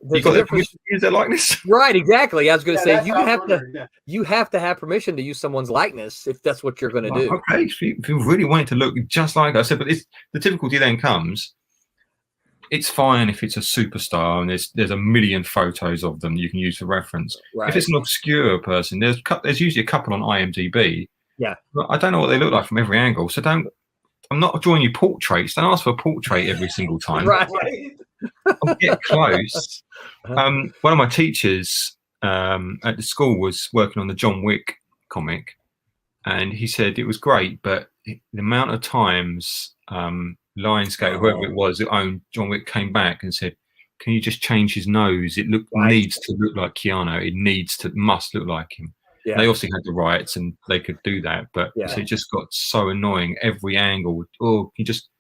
There's got a their difference. permission to use their likeness? Right, exactly. I was going to say that's you what I was have to wondering, yeah. you have to have permission to use someone's likeness if that's what you're going to do. Okay, if you really want it to look just like I said, but the difficulty then comes. It's fine if it's a superstar and there's a million photos of them you can use for reference. Right. If it's an obscure person, there's usually a couple on IMDb. Yeah. But I don't know what they look like from every angle, so I'm not drawing you portraits. Don't ask for a portrait every single time. Right. I'll get close. One of my teachers at the school was working on the John Wick comic, and he said it was great, but the amount of times Lionsgate, whoever it was that owned John Wick, came back and said, "Can you just change his nose? It needs to look like Keanu. It must look like him." Yeah. They obviously had the rights and they could do that, but it just got so annoying. Every angle, it just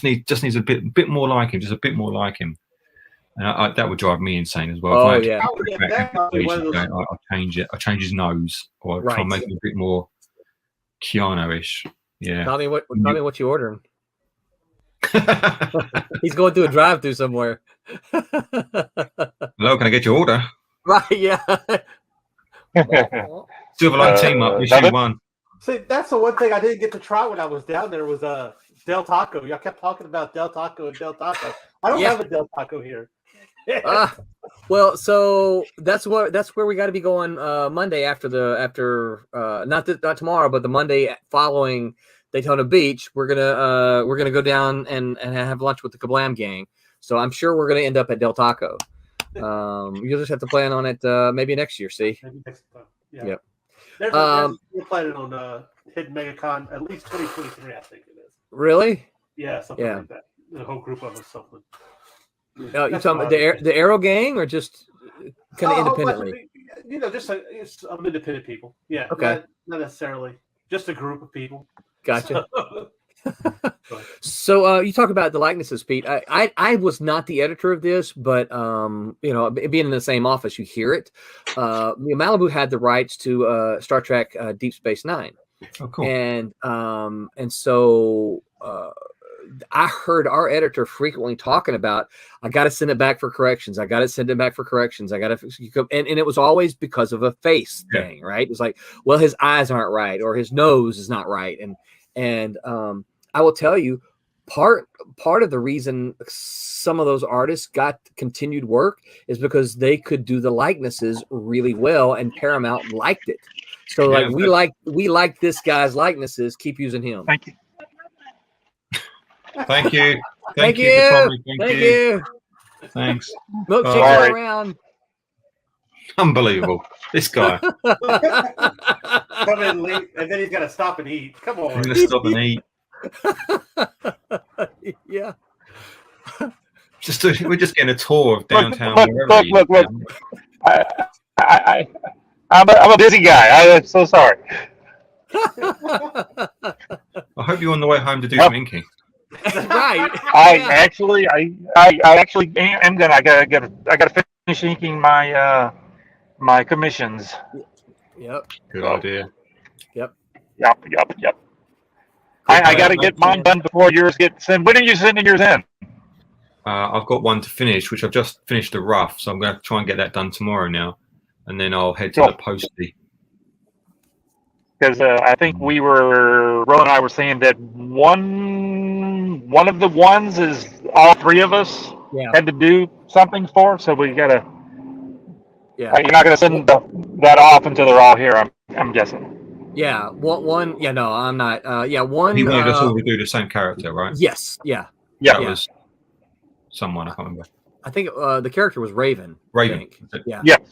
needs a bit more like him, just a bit more like him. And that would drive me insane as well. Oh, if I yeah. I'll change it. I'll change his nose, or I'll try and make him a bit more Keanu-ish. Yeah. Tell me what you ordering. He's going through a drive-through somewhere. Hello, can I get your order? Right, yeah. Silverline team up, issue 1. See, that's the one thing I didn't get to try when I was down there was Del Taco. Y'all kept talking about Del Taco and Del Taco. I don't have a Del Taco here. Well, so that's where we got to be going Monday not tomorrow, but the Monday following Daytona Beach. We're gonna go down and have lunch with the Kablam gang. So I'm sure we're gonna end up at Del Taco. You'll just have to plan on it maybe next year. See. Maybe next time. Yeah. Yep. We're planning on Hidden MegaCon at least 2023. I think it is. Really? Yeah, something like that. The whole group of us, something. You talking about the Arrow gang or just kind of independently? Just some independent people. Yeah. Okay. Not necessarily just a group of people. Gotcha. So you talk about the likenesses, Pete. I was not the editor of this, but being in the same office, you hear it. Malibu had the rights to Star Trek Deep Space Nine. Oh, cool. And so I heard our editor frequently talking about, I got to send it back for corrections. I got to send it back for corrections. I got to, and it was always because of a face thing, right? It was like, well, his eyes aren't right, or his nose is not right. And I will tell you, part of the reason some of those artists got continued work is because they could do the likenesses really well, and Paramount liked it. So we like this guy's likenesses. Keep using him. Thank you. Thank you. Thank you. Thanks. Milkshakes Sorry. all around. Unbelievable. This guy. Come in late, and then he's got to stop and eat. Come on. I'm going to stop and eat. Yeah. We're just getting a tour of downtown. Look. I'm a busy guy. I'm so sorry. I hope you're on the way home to do some inking. Right. I actually am gonna. I gotta finish inking my my commissions. Yep. Good idea. Yep. Yep. I got to get mine done before yours gets in. When are you sending yours in? I've got one to finish, which I've just finished the rough, so I'm going to try and get that done tomorrow now, and then I'll head to the postie. Because I think Ron and I were saying that one of the ones is all three of us had to do something for, so we got to. Yeah. You're not going to send that off until they're all here, I'm guessing. Yeah. One. Yeah. No, I'm not. One. He wanted us all to do the same character, right? Yes. Yeah. That was someone, I can't remember. I think the character was Raven. Raven. I think. Yeah. Yep.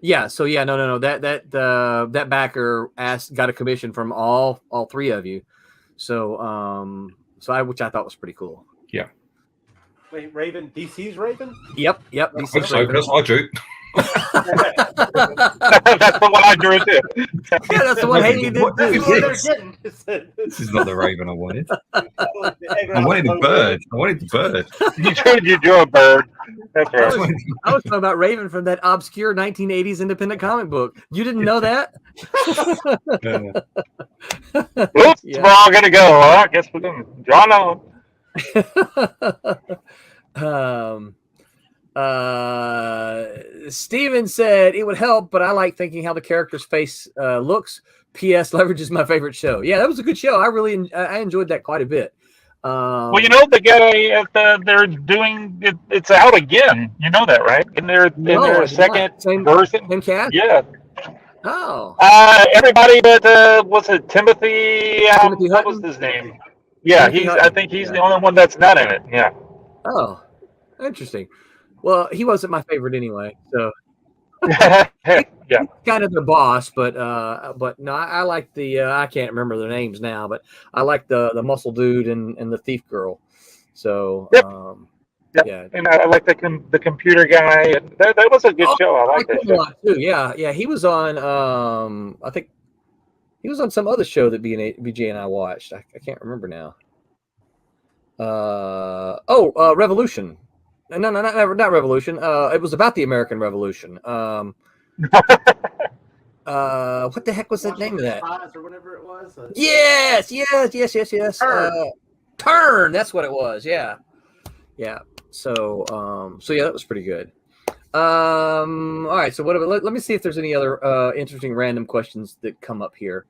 Yeah. So no. That backer got a commission from all three of you. So which I thought was pretty cool. Yeah. Wait, Raven? DC's Raven? Yep. DC's Raven. That's what I drew. That's the one I drew too. Yeah, that's the one Haley did too. This is not the Raven I wanted. I wanted the bird. You drew a bird. That's right. I was talking about Raven from that obscure 1980s independent comic book. You didn't know that? Oops, we're all gonna go. All right, guess we're gonna draw on. Steven said it would help, but I like thinking how the character's face looks. P.S. Leverage is my favorite show. Yeah, that was a good show. I enjoyed that quite a bit. Well, you know, the guy they're doing it, it's out again. You know that, right? In their second version. Same cast? Yeah. Oh. Everybody but was it Timothy? Timothy what Hutton? was his name? Yeah, Timothy I think he's the only one that's not in it. Yeah. Oh, interesting. Well, he wasn't my favorite anyway, so Yeah. he's kind of the boss, but no, I like the I can't remember their names now, but I like the muscle dude and the thief girl. So Yep. yeah, And I like the computer guy. And that was a good show. I like that him a show. lot too. Yeah, he was on I think he was on some other show that BJ and I watched. I can't remember now. Revolution. No, not Revolution. It was about the American Revolution. What the heck was the name of that? Or whatever it was. Yes. Turn. That's what it was. Yeah. So yeah, that was pretty good. All right. So let me see if there's any other interesting random questions that come up here.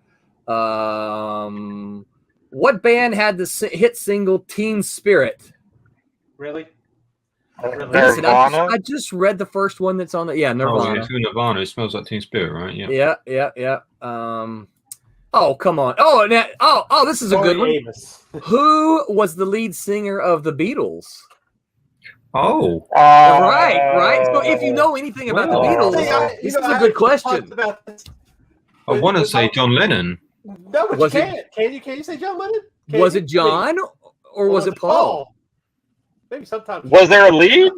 What band had the hit single "Teen Spirit"? Really? Listen, I just read the first one that's on the Nirvana. Oh, it's Nirvana. It smells like Teen Spirit, right? Yeah. Yeah. Oh, come on. Oh, this is a good one. Amos. Who was the lead singer of the Beatles? Oh. Right. So if you know anything about the Beatles, this is a good question. I want to say John Lennon. No, but you can't. Can you say John Lennon? Was it John or was it Paul? Maybe sometimes. Was there a lead?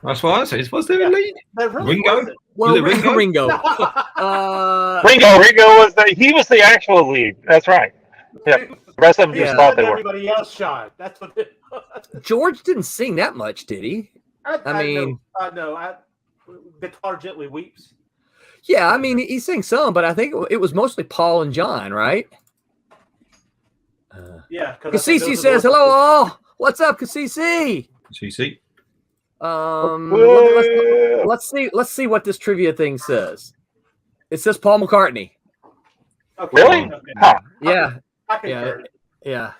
That's what I said. Was there a lead? Ringo? Well, Was it Ringo? Ringo. Ringo was the actual lead. That's right. Yeah. The rest of them just thought they were. Everybody else shot. That's what it was. George didn't sing that much, did he? I mean, guitar gently weeps. Yeah, I mean, he sang some, but I think it was mostly Paul and John, right? Yeah. Cassisi says, "Hello, all. What's up, Cassisi?" CC. Let's see what this trivia thing says. It says Paul McCartney. Okay. Really? Okay. Huh. Yeah.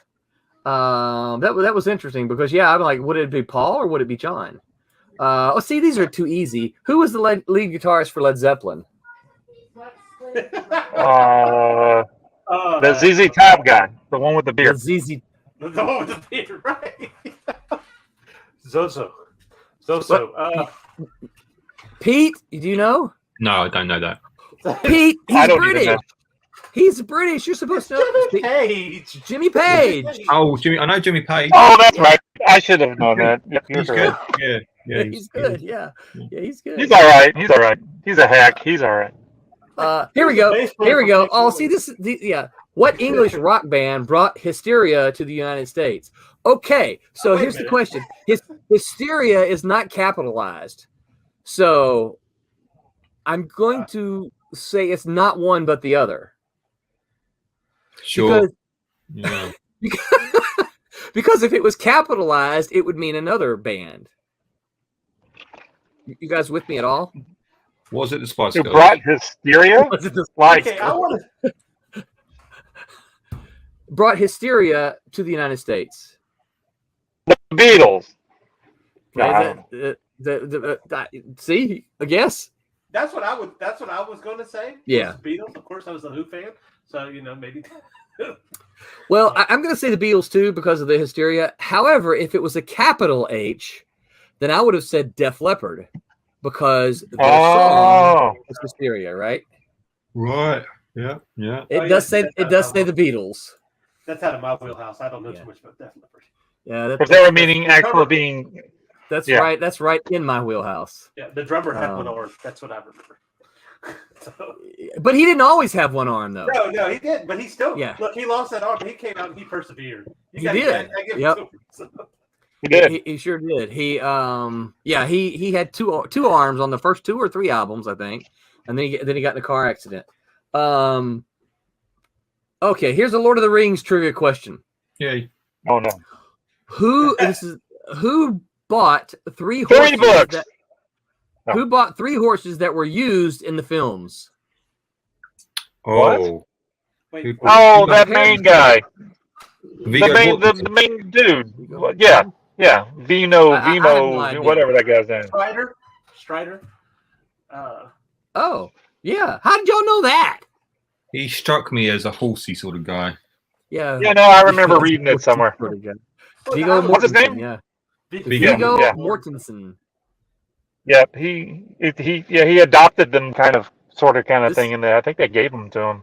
That was interesting because I'm like, would it be Paul or would it be John? See, these are too easy. Who was the lead guitarist for Led Zeppelin? The ZZ Top guy, the one with the beard. The one with the beard, right? Zoso. Pete, do you know? No, I don't know that. Pete, he's British. He's British. You're supposed to know. Jimmy Page. Oh, Jimmy. I know Jimmy Page. Oh, that's right. I should have known that. Yeah, he's good. Yeah, he's good. Yeah, he's good. He's all right. He's a hack. He's all right. Here we go. Oh, see this. What English rock band brought Hysteria to the United States? Okay, so here's the question. Hysteria is not capitalized, so I'm going to say it's not one but the other. Sure. Because if it was capitalized, it would mean another band. You guys with me at all? Was it the Spice Who Girls? brought Hysteria? Was it the Like, Okay, I want to. brought Hysteria to the United States? the Beatles. See, I guess. That's what I was going to say. Yeah. Beatles. Of course, I was a Who fan, so maybe. Well, I'm going to say the Beatles too because of the Hysteria. However, if it was a capital H, then I would have said Def Leppard because their song is Hysteria, right? Right. Yeah. It does say the Beatles. That's out of my wheelhouse. I don't know too much about Def Leppard. Yeah, Because they were meaning actually being. That's right. That's right in my wheelhouse. Yeah, the drummer had one arm. That's what I remember. But he didn't always have one arm, though. No, he did. But he still. Yeah. Look, he lost that arm, but he came out and he persevered. He did. Yep. He did. He sure did. He had two arms on the first 2 or 3 albums, I think, and then he got in a car accident. Okay, here's a Lord of the Rings trivia question. Yeah. Oh no. Who bought three horses? Three books. Who bought three horses that were used in the films? Oh. Wait, Oh, that main guy. Viggo Mortensen. The main dude. Yeah. Vino, I have no Vimo, idea. whatever that guy's name. Strider. Oh, yeah. How did y'all know that? He struck me as a horsey sort of guy. Yeah. Yeah, no, I remember reading it somewhere. Viggo What's his Mortensen, name? Yeah. Viggo. Yeah. Mortensen. Yeah, he adopted them kind of thing, and I think they gave them to him.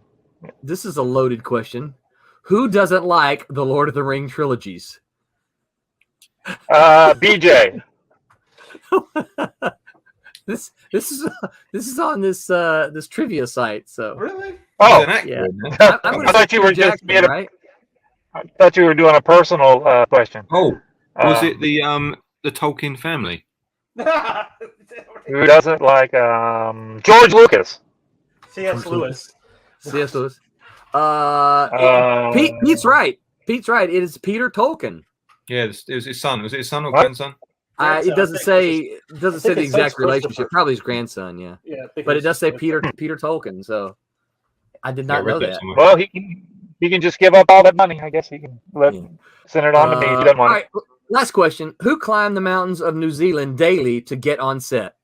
This is a loaded question. Who doesn't like the Lord of the Ring trilogies? BJ. This is on this trivia site. So Really? Oh, yeah. I'm I thought you were just Jackson, being right. I thought you were doing a personal question. Oh, was it the Tolkien family? Who doesn't like George Lucas? C.S. Lewis. C.S. Lewis. What? Pete's right. Pete's right. It is Peter Tolkien. Yeah, it was his son. Was it his son or What? grandson? It doesn't say the his exact son's relationship. Christopher. Probably his grandson. Yeah, Yeah, I think but it was does say his Peter grandson. Peter Tolkien. So I did Yeah, I not read know that that. somewhere. Well, he can just give up all that money. I guess he can send it on to me if he doesn't All want right. Last question: who climbed the mountains of New Zealand daily to get on set?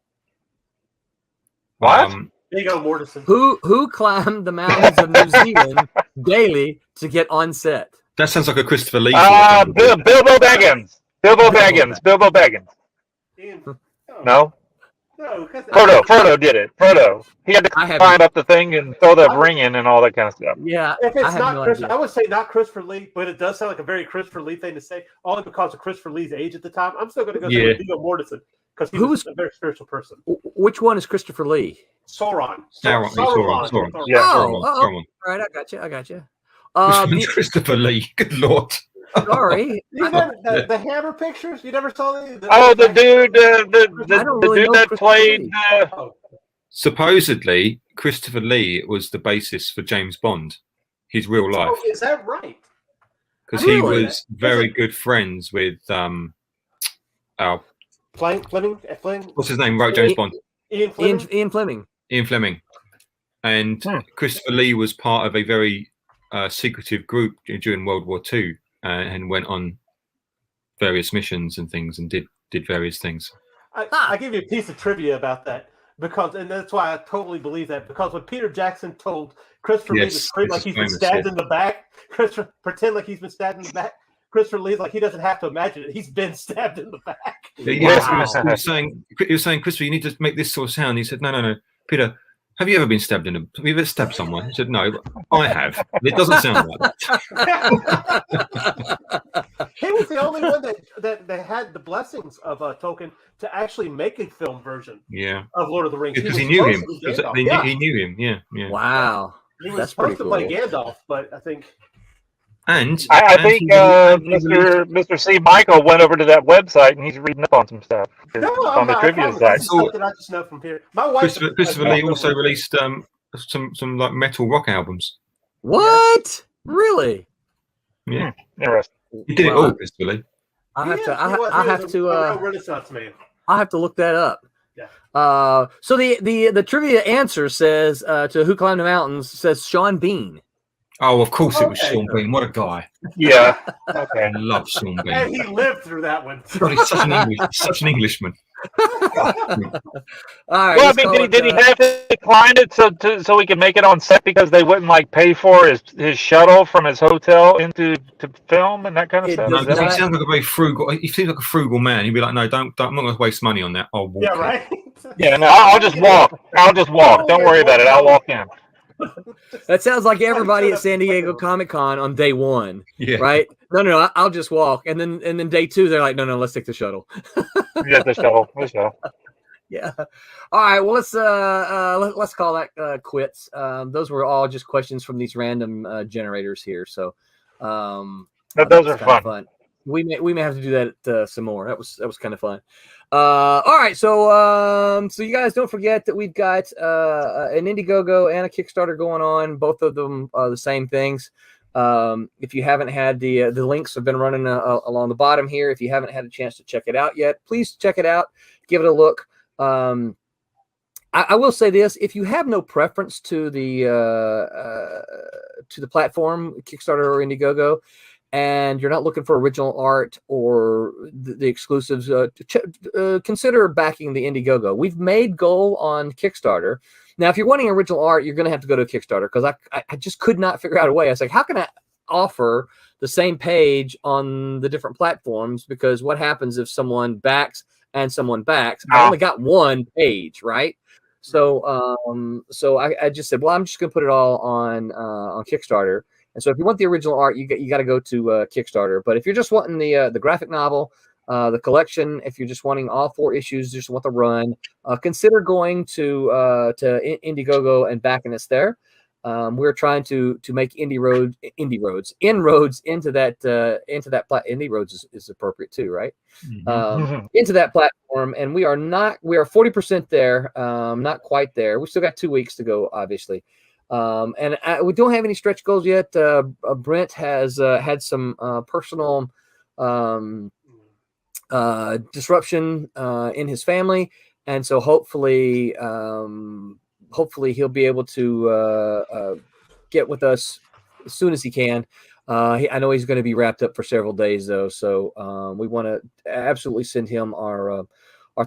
What? Viggo Mortensen. Who climbed the mountains of New Zealand daily to get on set? That sounds like a Christopher Lee. it. Bilbo Baggins. Bilbo Baggins. Ian, No? No, Frodo did it. Frodo. He had to I haven't- climb up the thing and throw the ring in and all that kind of stuff. Yeah, If I it's have not no Chris, idea. I would say not Christopher Lee, but it does sound like a very Christopher Lee thing to say, only because of Christopher Lee's age at the time. I'm still going to go Yeah. with Viggo Mortensen because he Who was was- a very spiritual person. Which one is Christopher Lee? Sauron. Sauron. Yeah. Oh, Sauron. all right, I got you. Which one's Christopher Lee? Good lord. Sorry, You never, the Hammer pictures? You never saw any? Oh, the dude, I don't the really know dude that Christopher played. Lee. Supposedly, Christopher Lee was the basis for James Bond, his real life, Oh, is that right? because Really? he was very good friends with Fleming? what's his name? Wrote James Bond, Ian Fleming? Ian Fleming. Ian Fleming, and Christopher Lee was part of a very secretive group during World War II, and went on various missions and things, and did various things. I give you a piece of trivia about that because, and that's why I totally believe that, because when Peter Jackson told Christopher Lee to Yes, scream this like is he's been famous, stabbed yeah. in the back, pretend like he's been stabbed in the back. Christopher Lee's like, he doesn't have to imagine it. He's been stabbed in the back. Yes, Wow. he was saying, Christopher, you need to make this sort of sound. He said, no, Peter. Have you ever been stabbed have you ever stabbed someone? He said, no, I have. It doesn't sound like that. He was the only one that had the blessings of Tolkien to actually make a film version Yeah. of Lord of the Rings. Because was he knew him. supposed to be Because Gandalf. Yeah. he knew him. Yeah. Wow, He was that's supposed pretty to play cool. Gandalf, but I think And I and think he released- Mr. C. Michael went over to that website and he's reading up on some stuff no, on the trivia site. This is something I just know from here. My wife, Christopher Lee also released some like metal rock albums. What? Really? Yeah, Interesting. he did it Wow. all, Christopher Lee. I have He to. was I have a to. real Renaissance man. I have to look that up. Yeah. So the trivia answer says to Who Climbed the Mountains says Sean Bean. Oh, of course it was Okay. Sean Bean. What a guy! Yeah. I Okay. love Sean And Bean. he lived through that one. God, he's such an Englishman. All right. Well, I let's mean, call did he it, have to climb it so he could make it on set because they wouldn't like pay for his shuttle from his hotel into to film and that kind of It stuff? does Is No, that he what- sounds like a very frugal. He seems like a frugal man. He'd be like, no, don't. I'm not going to waste money on that. I'll walk. Yeah, it." right. Yeah, no, I'll just walk. Don't worry about it. I'll walk in. That sounds like everybody at San Diego Comic Con on day one, Yeah. right? No, I'll just walk, and then day two they're like, no, let's take the shuttle. Yeah, the shuttle. Yeah. All right. Well, let's call that quits. Those were all just questions from these random generators here. So, Those are kinda fun. We may have to do that some more. That was kind of fun. All right. So you guys don't forget that we've got an Indiegogo and a Kickstarter going on. Both of them are the same things. If you haven't had the links have been running along the bottom here. If you haven't had a chance to check it out yet, please check it out. Give it a look. I will say this: if you have no preference to the platform, Kickstarter or Indiegogo, and you're not looking for original art or the exclusives, consider backing the Indiegogo. We've made goal on Kickstarter. Now, if you're wanting original art, you're going to have to go to a Kickstarter, because I just could not figure out a way. I was like, how can I offer the same page on the different platforms? Because what happens if someone backs and someone backs? I only got one page, right? So I just said, well, I'm just going to put it all on Kickstarter. And so if you want the original art, you got to go to Kickstarter. But if you're just wanting the graphic novel, the collection, if you're just wanting all 4 issues, just want the run, consider going to Indiegogo and backing us there. We're trying to make inroads into that inroads is appropriate too, right? Into that platform, and we are 40% there, not quite there. We still got 2 weeks to go, obviously. And we don't have any stretch goals yet. Brent has had some personal disruption in his family, and so hopefully he'll be able to get with us as soon as he can. I know he's going to be wrapped up for several days, though, so we want to absolutely send him our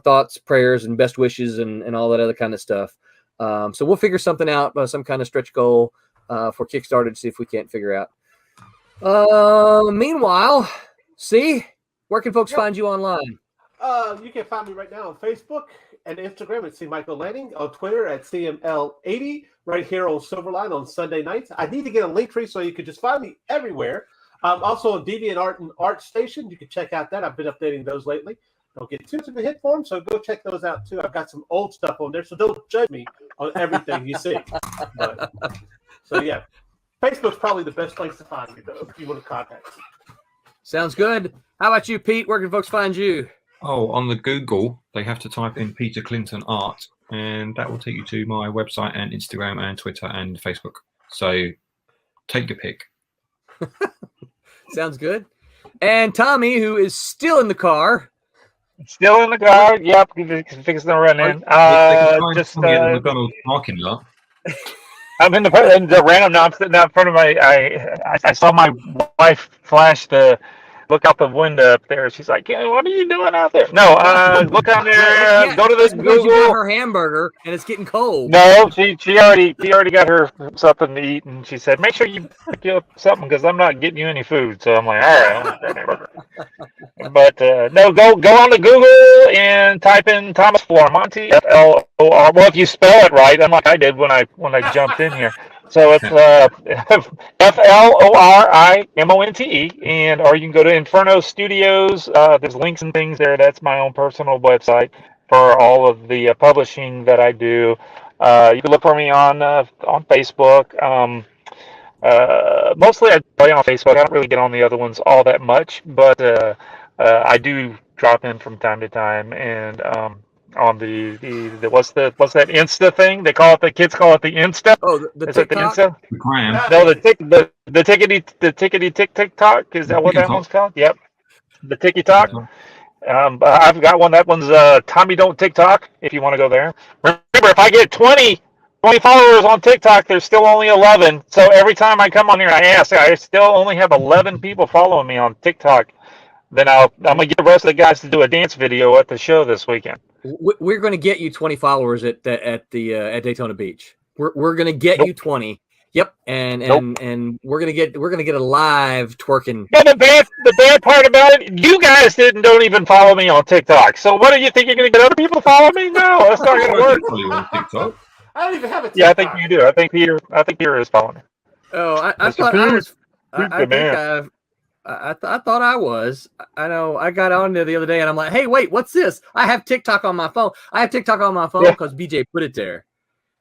thoughts, prayers, and best wishes, and all that other kind of stuff. So we'll figure something out, some kind of stretch goal for Kickstarter to see if we can't figure out. Meanwhile, where can folks find you online? You can find me right now on Facebook and Instagram at C. Michael Lanning, on Twitter at CML80, right here on Silverline on Sunday nights. I need to get a link tree so you can just find me everywhere. Also on DeviantArt and ArtStation. You can check out that. I've been updating those lately. Don't get too much of a hit for them, so go check those out too. I've got some old stuff on there, so don't judge me on everything you see. So yeah, Facebook's probably the best place to find me, though, if you want to contact me. Sounds good. How about you, Pete? Where can folks find you? Oh, on the Google, they have to type in Peter Clinton Art, and that will take you to my website and Instagram and Twitter and Facebook. So take your pick. Sounds good. And Tommy, who is still in the car. Still in the car. Yep, fixing to run in. Just in the McDonald's parking lot. I'm in the random. Now I'm sitting out in front of I saw my wife flash the look out the window up there. She's like, "Yeah, what are you doing out there?" No, look out there. Yeah, go to the Google. You got her hamburger, and it's getting cold. No, she already got her something to eat, and she said, "Make sure you pick you up something because I'm not getting you any food." So I'm like, "All right, I'll get that hamburger." But no, go on to Google and type in Thomas Flormonte, FLOR. Well, if you spell it right, unlike I did when I jumped in here. So it's FLORIMONTE, or you can go to Inferno Studios. There's links and things there. That's my own personal website for all of the publishing that I do. You can look for me on Facebook. Mostly I play on Facebook. I don't really get on the other ones all that much, but I do drop in from time to time, and on the what's that Insta thing? The kids call it the Insta. Oh, the is TikTok? it the Insta? The gram. No, the tickety TikTok. Is that what that one's called? Yep, the TikTok. I've got one. That one's Tommy Don't TikTok. If you want to go there. Remember, if I get 20 followers on TikTok, there's still only 11. So every time I come on here, I ask, I still only have 11 people following me on TikTok. Then I'm gonna get the rest of the guys to do a dance video at the show this weekend. We're going to get you 20 followers at Daytona Beach. We're going to get you 20. Yep, and we're gonna get a live twerking. Yeah, the bad part about it, you guys don't even follow me on TikTok. So what do you think, you're gonna get other people to follow me? No, that's not gonna work. On TikTok. I don't even have a TikTok. Yeah, I think you do. I think Peter is following me. Oh, I thought I was. I thought I was. I know. I got on there the other day, and I'm like, "Hey, wait, what's this? I have TikTok on my phone. I have TikTok on my phone because BJ put it there.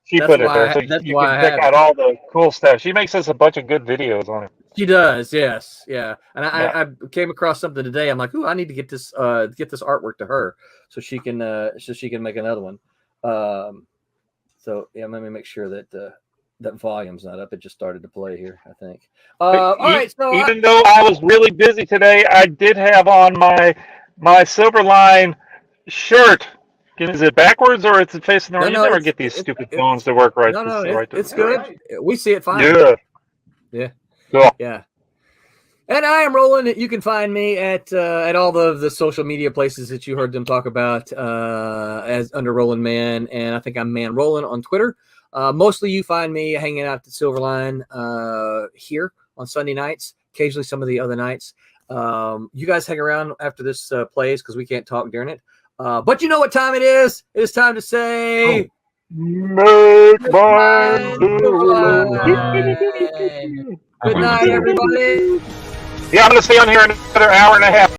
She put it there, so you can check out all the cool stuff. She makes us a bunch of good videos on it. She does, yes, yeah. And I came across something today. I'm like, "Ooh, I need to get this artwork to her so she can make another one." So yeah, let me make sure that That volume's not up. It just started to play here, I think. All right. So even though I was really busy today, I did have on my Silverline shirt. Is it backwards or is it facing the right? You never get these stupid phones to work right. No, right it's good. Right. We see it fine. Yeah. Cool. Yeah. And I am Roland. You can find me at all the social media places that you heard them talk about as under Roland Man, and I think I'm Man Roland on Twitter. Mostly you find me hanging out at the Silverline here on Sunday nights, occasionally some of the other nights. You guys hang around after this plays because we can't talk during it. But you know what time it is? It is time to say... Make mine. Good night, everybody. Yeah, I'm going to stay on here another hour and a half.